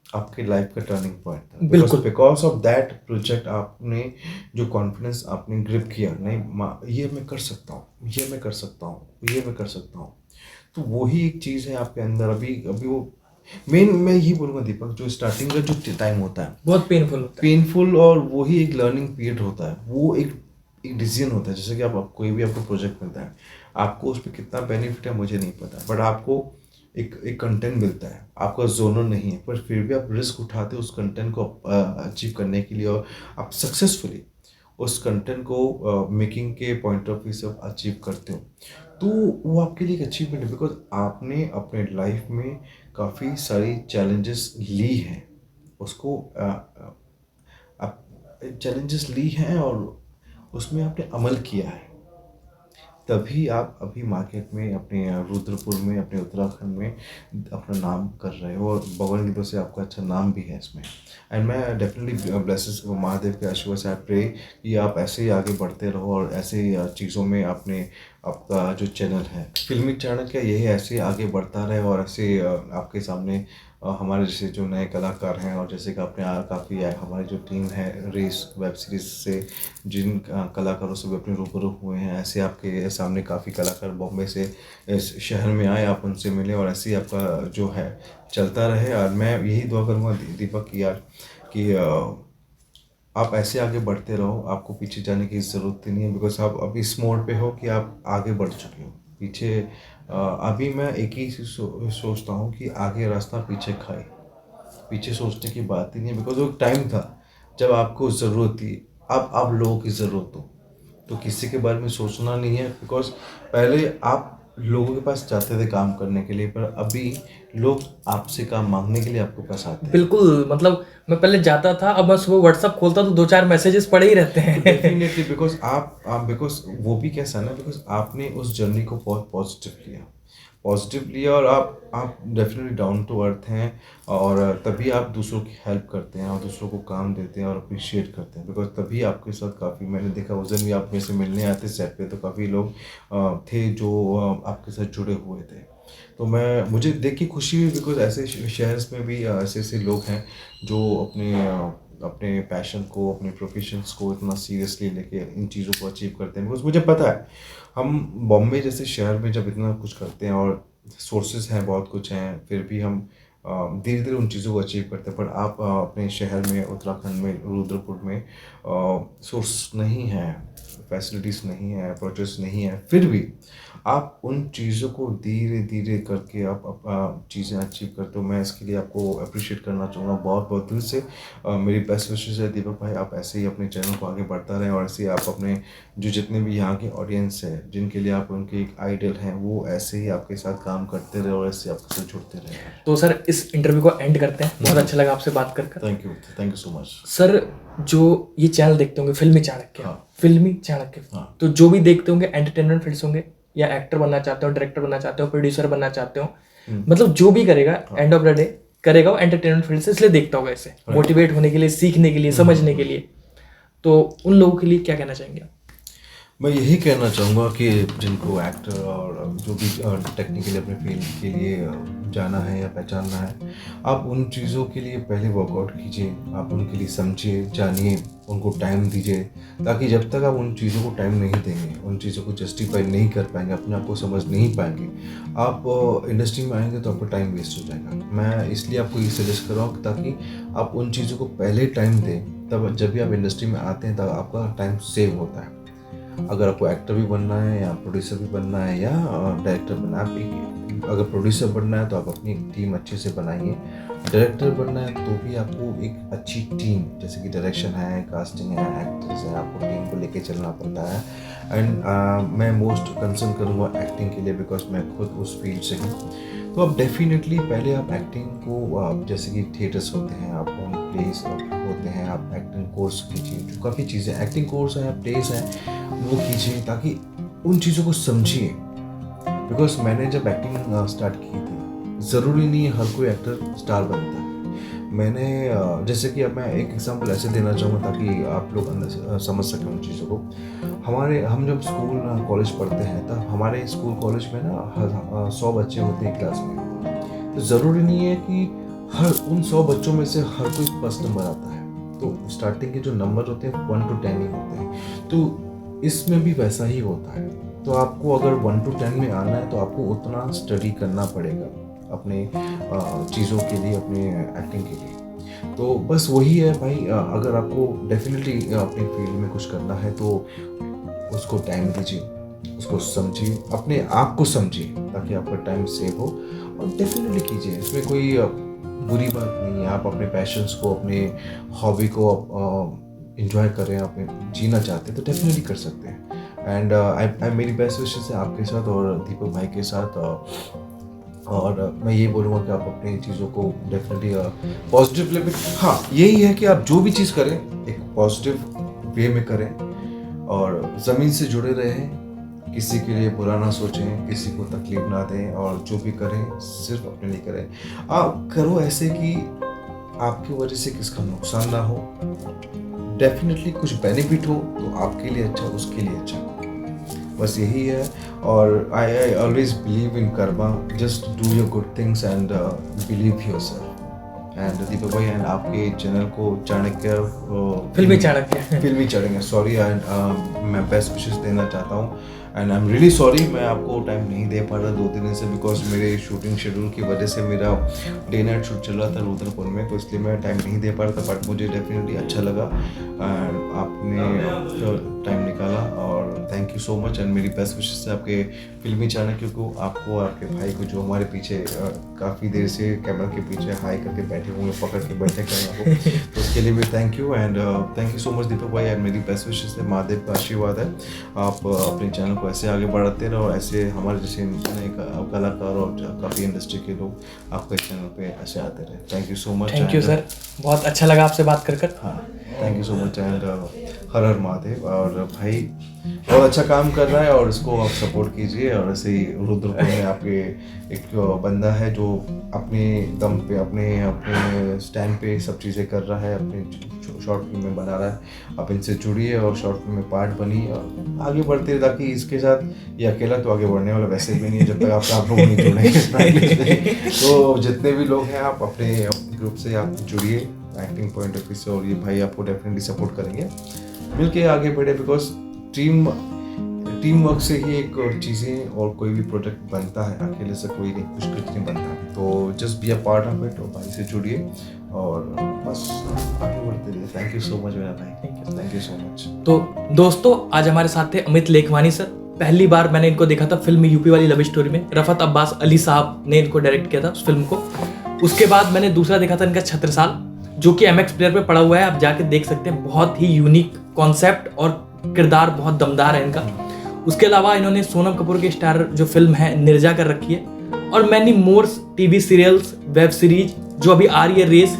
आपके लाइफ का टर्निंग पॉइंट था। बिल्कुल। बिकॉज ऑफ दैट प्रोजेक्ट आपने जो कॉन्फिडेंस आपने ग्रिप किया, नहीं ये मैं कर सकता हूँ, ये मैं कर सकता हूँ, ये मैं कर सकता हूँ, तो वही एक चीज़ है आपके अंदर। अभी अभी वो मेन मैं यही बोलूँगा दीपक, जो स्टार्टिंग का जो टाइम होता है बहुत पेनफुल होता है। पेनफुल, और वही एक लर्निंग पीरियड होता है। वो एक डिसीजन होता है, जैसे कि आप कोई भी आपको प्रोजेक्ट मिलता है, आपको उस पर कितना बेनिफिट है मुझे नहीं पता, बट आपको एक कंटेंट मिलता है, आपका जोनर नहीं है, पर फिर भी आप रिस्क उठाते हो उस कंटेंट को अचीव करने के लिए, और आप सक्सेसफुली उस कंटेंट को मेकिंग के पॉइंट ऑफ व्यू से अचीव करते हो। तो वो आपके लिए एक अचीवमेंट है, बिकॉज आपने अपने लाइफ में काफ़ी सारी चैलेंजेस ली हैं, उसको आप चैलेंजेस ली हैं और उसमें आपने अमल किया है, तभी आप अभी मार्केट में अपने रुद्रपुर में, अपने उत्तराखंड में अपना नाम कर रहे हो, और भगवान की तरफ से आपका अच्छा नाम भी है इसमें। एंड मैं डेफिनेटली ब्लेसेस महादेव के आशीर्वाद से आप प्रे कि आप ऐसे ही आगे बढ़ते रहो, और ऐसे ही चीज़ों में आपने आपका जो चैनल है फिल्मी चाणक्य, यही ऐसे आगे बढ़ता रहे, और ऐसे आपके सामने हमारे जैसे जो नए कलाकार हैं, और जैसे कि अपने काफ़ी हमारी जो टीम है रेस वेब सीरीज से जिन कलाकारों से भी अपने रूबरू हुए हैं, ऐसे आपके सामने काफ़ी कलाकार बॉम्बे से इस शहर में आए, आप उनसे मिले, और ऐसे ही आपका जो है चलता रहे। और मैं यही दुआ करूँगा दीपक की यार कि आप ऐसे आगे बढ़ते रहो, आपको पीछे जाने की ज़रूरत नहीं है, बिकॉज आप अभी इस मोड पे हो कि आप आगे बढ़ चुके हो। पीछे अभी मैं एक ही चीज़ सोचता हूँ कि आगे रास्ता पीछे खाए, पीछे सोचने की बात ही नहीं है, बिकॉज वो टाइम था जब आपको ज़रूरत थी। अब आप लोगों की ज़रूरत हो, तो किसी के बारे में सोचना नहीं है, बिकॉज पहले आप लोगों के पास जाते थे काम करने के लिए, पर अभी लोग आपसे काम मांगने के लिए आपके पास आते हैं। बिल्कुल, मतलब मैं पहले जाता था, अब मैं सुबह व्हाट्सअप खोलता तो 2-4 मैसेजेस पड़े ही रहते हैं। डेफिनेटली, बिकॉज आप बिकॉज वो भी कैसा है ना, बिकॉज आपने उस जर्नी को बहुत पॉजिटिव लिया, और आप डेफिनेटली डाउन टू अर्थ हैं, और तभी आप दूसरों की हेल्प करते हैं, और दूसरों को काम देते हैं, और अप्रिशिएट करते हैं, बिकॉज तभी आपके साथ काफ़ी मैंने देखा उस दिन भी आप मेरे से मिलने आते सेट पे, तो काफ़ी लोग थे जो आपके साथ जुड़े हुए थे। तो मुझे देख के खुशी हुई, बिकॉज ऐसे शहर में भी ऐसे ऐसे लोग हैं जो अपने पैशन को, अपने प्रोफेशंस को इतना सीरियसली लेके इन चीज़ों को अचीव करते हैं। बिकॉज मुझे पता है हम बॉम्बे जैसे शहर में जब इतना कुछ करते हैं, और सोर्सेज हैं, बहुत कुछ हैं, फिर भी हम धीरे धीरे उन चीज़ों को अचीव करते हैं। पर आप अपने शहर में, उत्तराखंड में, रुद्रपुर में सोर्स नहीं है, फैसिलिटीज़ नहीं है, प्रोजेक्ट्स नहीं है, फिर भी आप उन चीज़ों को धीरे धीरे करके आप चीज़ें अचीव करते हो। मैं इसके लिए आपको अप्रिशिएट करना चाहूँगा बहुत बहुत दिल से। मेरी बेस्ट विशेष है दीपक भाई, आप ऐसे ही अपने चैनल को आगे बढ़ता रहें, और ऐसे ही आप अपने जो जितने भी यहाँ के ऑडियंस है, जिनके लिए आप उनके एक आइडल हैं, वो ऐसे ही आपके साथ काम करते रहे, और ऐसे आपके साथ जुड़ते रहे। तो सर इस इंटरव्यू को एंड करते हैं। बहुत अच्छा लगा आपसे बात कर कर। Thank you so much sir. जो ये चैनल देखते होंगे फिल्मी चाणक्य, हाँ। फिल्मी चाणक्य, हाँ। तो जो भी देखते होंगे एंटरटेनमेंट फील्ड्स होंगे, या एक्टर बनना चाहते हो, डायरेक्टर बनना चाहते हो, प्रोड्यूसर बनना चाहते हो, मतलब जो भी करेगा एंड ऑफ द डे करेगा वो एंटरटेनमेंट फील्ड से, इसलिए देखता होगा इसे मोटिवेट होने के लिए, सीखने के लिए, समझने के लिए। तो उन लोगों के लिए क्या कहना चाहेंगे आप? मैं यही कहना चाहूँगा कि जिनको एक्टर और जो भी टेक्निकली अपने फील्ड के लिए जाना है या पहचानना है, आप उन चीज़ों के लिए पहले वर्कआउट कीजिए, आप उनके लिए समझिए, जानिए, उनको टाइम दीजिए, ताकि जब तक आप उन चीज़ों को टाइम नहीं देंगे, उन चीज़ों को जस्टिफाई नहीं कर पाएंगे, अपने आप को समझ नहीं पाएंगे, आप इंडस्ट्री में आएंगे तो आपका टाइम वेस्ट हो जाएगा। मैं इसलिए आपको ये सजेस्ट कर रहा हूँ ताकि आप उन चीज़ों को पहले टाइम दें, तब जब भी आप इंडस्ट्री में आते हैं तब आपका टाइम सेव होता है। अगर आपको एक्टर भी बनना है, या प्रोड्यूसर भी बनना है, या डायरेक्टर बनना है, आप अगर प्रोड्यूसर बनना है तो आप अपनी एक टीम अच्छे से बनाइए, डायरेक्टर बनना है तो भी आपको एक अच्छी टीम, जैसे कि डायरेक्शन है, कास्टिंग है, एक्टर्स है, आपको टीम को लेके चलना पड़ता है। एंड मैं मोस्ट कंसर्न करूँगा एक्टिंग के लिए, बिकॉज मैं खुद उस फील्ड से हूँ। तो आप डेफिनेटली पहले आप एक्टिंग को आप जैसे कि थिएटर्स होते हैं, आप उन प्लेस होते हैं, आप एक्टिंग कोर्स कीजिए, जो काफ़ी चीज़ें एक्टिंग कोर्स हैं, प्लेस हैं, वो कीजिए ताकि उन चीज़ों को समझिए। बिकॉज मैंने जब एक्टिंग स्टार्ट की थी, ज़रूरी नहीं है हर कोई एक्टर स्टार बनता है। मैंने जैसे कि अब मैं एक एग्जांपल ऐसे देना चाहूँगा ताकि आप लोग अंदर से समझ सकें उन चीज़ों को। हम जब स्कूल कॉलेज पढ़ते हैं तब हमारे स्कूल कॉलेज में ना 100 बच्चे होते हैं क्लास में। तो ज़रूरी नहीं है कि हर उन 100 बच्चों में से हर कोई फर्स्ट नंबर आता है। तो स्टार्टिंग के जो नंबर होते हैं 1 to 10 ही होते हैं। तो इसमें भी वैसा ही होता है। तो आपको अगर 1 to 10 में आना है तो आपको उतना स्टडी करना पड़ेगा अपने चीज़ों के लिए, अपने एक्टिंग के लिए। तो बस वही है भाई, अगर आपको डेफिनेटली अपनी फील्ड में कुछ करना है तो उसको टाइम दीजिए, उसको समझिए, अपने आप को समझिए ताकि आपका टाइम सेव हो, और डेफिनेटली कीजिए। इसमें कोई बुरी बात नहीं है। आप अपने पैशंस को, अपने हॉबी को इंजॉय करें, आप जीना चाहते हैं तो डेफिनेटली कर सकते हैं। एंड आई मेरी बेस्ट विशेस है आपके साथ और दीपक भाई के साथ। और मैं ये बोलूँगा कि आप अपनी चीज़ों को डेफिनेटली पॉजिटिव लेवल, हाँ यही है कि आप जो भी चीज़ करें एक पॉजिटिव वे में करें और ज़मीन से जुड़े रहें, किसी के लिए बुरा ना सोचें, किसी को तकलीफ ना दें, और जो भी करें सिर्फ अपने लिए करें। आप करो ऐसे कि आपकी वजह से किसका नुकसान ना हो, डेफिनेटली कुछ बेनिफिट हो तो आपके लिए अच्छा, उसके लिए अच्छा, बस यही है। और I always believe in karma, just do your good things and believe yourself. And Deepak भाई एंड आपके चैनल को चाणक्य फिल्मी चाणक्य सॉरी, एंड मैं बेस्ट विशेस देना चाहता हूँ। And I am really sorry मैं आपको टाइम नहीं दे पा रहा 2 दिन से, बिकॉज मेरे शूटिंग शेड्यूल की वजह से मेरा डे नाइट शूट चल रहा था रुद्रपुर में, तो इसलिए मैं टाइम नहीं दे पा रहा था। बट मुझे डेफिनेटली अच्छा लगा आपने टाइम निकाला, और thank you so much. And मेरी बेस्ट विशेस है आपके फिल्मी चाणक्य को, आपको और आपके भाई को, जो हमारे पीछे काफ़ी देर से कैमरा के पीछे हाई करके बैठे हुए, पकड़ के बैठे कैमरा को, तो उसके लिए भी thank you. And thank you so much Deepak भाई। एंड मेरी बेस्ट विशेस है, महादेव का आशीर्वाद है, आप अपने चैनल को ऐसे आगे बढ़ाते रहो, ऐसे हमारे जैसे नए कलाकार और काफ़ी इंडस्ट्री के लोग आपके चैनल पे ऐसे आते रहे। Thank you so much. Thank you sir, बहुत अच्छा लगा आपसे बात कर। हाँ thank you so much. And Har Har Mahadev. और भाई बहुत अच्छा काम कर रहा है और इसको आप सपोर्ट कीजिए। और ऐसे ही रुद्रपुर में आपके एक बंदा है जो अपने दम पे, अपने स्टैंड पे सब चीज़ें कर रहा है, अपने शॉर्ट फिल्म में बना रहा है। आप इनसे जुड़िए और शॉर्ट फिल्म में पार्ट बनिए और आगे बढ़ते, ताकि इसके साथ ये अकेला तो आगे बढ़ने वाला वैसे भी नहीं है जब तक आप लोग नहीं जुड़ेंगे। तो जितने भी लोग हैं आप अपने ग्रुप से आप जुड़िए एक्टिंग पॉइंट ऑफ व्यू से, और ये भाई आपको डेफिनेटली सपोर्ट करेंगे। मिलके आगे बढ़े, बिकॉज टीम वर्क से ही एक चीज़ें और कोई भी प्रोजेक्ट बनता है, अकेले से कोई नहीं कुछ नहीं बनता। तो just be a part of it, और भाई से जुड़िए और बस आगे बढ़ते रहिए। थैंक यू सो मच मेरा भाई, थैंक यू सो मच। तो दोस्तों आज हमारे साथ थे अमित लेखवानी सर। पहली बार मैंने इनको देखा था फिल्म यूपी वाली लव स्टोरी में, रफत अब्बास अली साहब ने इनको डायरेक्ट किया था उस फिल्म को। उसके बाद मैंने दूसरा देखा था इनका छत्रसाल, जो कि MX प्लेयर पे पड़ा हुआ है, आप जाके देख सकते हैं। बहुत ही यूनिक कॉन्सेप्ट और किरदार बहुत दमदार है इनका। उसके अलावा इन्होंने सोनम कपूर के स्टार जो फिल्म है निर्जा कर रखी है, और many more TV serials, web series जो अभी आ रही है रेस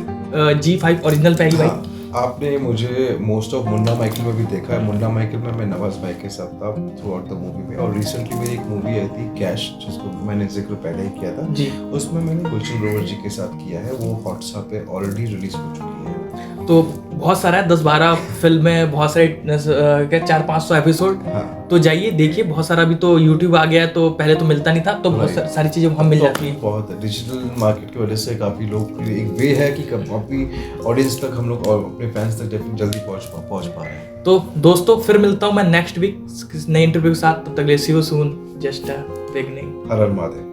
G5 ओरिजिनल पे आई भाई। आपने मुझे मोस्ट ऑफ मुन्ना माइकल में भी देखा है। मुन्ना माइकल में मैं नवाज भाई के साथ था थ्रू आउट द मूवी में, और रिसेंटली मेरी एक मूवी आई थी कैश, जिसको मैंने जिक्र पहले ही किया था जी। उसमें मैंने गुलशन ग्रोवर जी के साथ किया है, वो हॉटस्टार पे ऑलरेडी रिलीज हो चुकी है। तो बहुत सारा है, 10-12 फिल्में, बहुत सारे 400-500 एपिसोड। हाँ। तो जाइए देखिए, बहुत सारा भी तो यूट्यूब आ गया, तो पहले तो मिलता नहीं था, तो बहुत सारी चीजें हम मिल जाती है। बहुत डिजिटल मार्केट की वजह से काफी लोग एक वे है कि अपनी ऑडियंस तक हम लोग और अपने फैंस तक जल्दी पहुंच पा रहे हैं। तो दोस्तों फिर मिलता हूँ मैं नेक्स्ट वीक नए इंटरव्यू के साथ, तब तक ले see you soon, just beginning. Har Har Mahadev.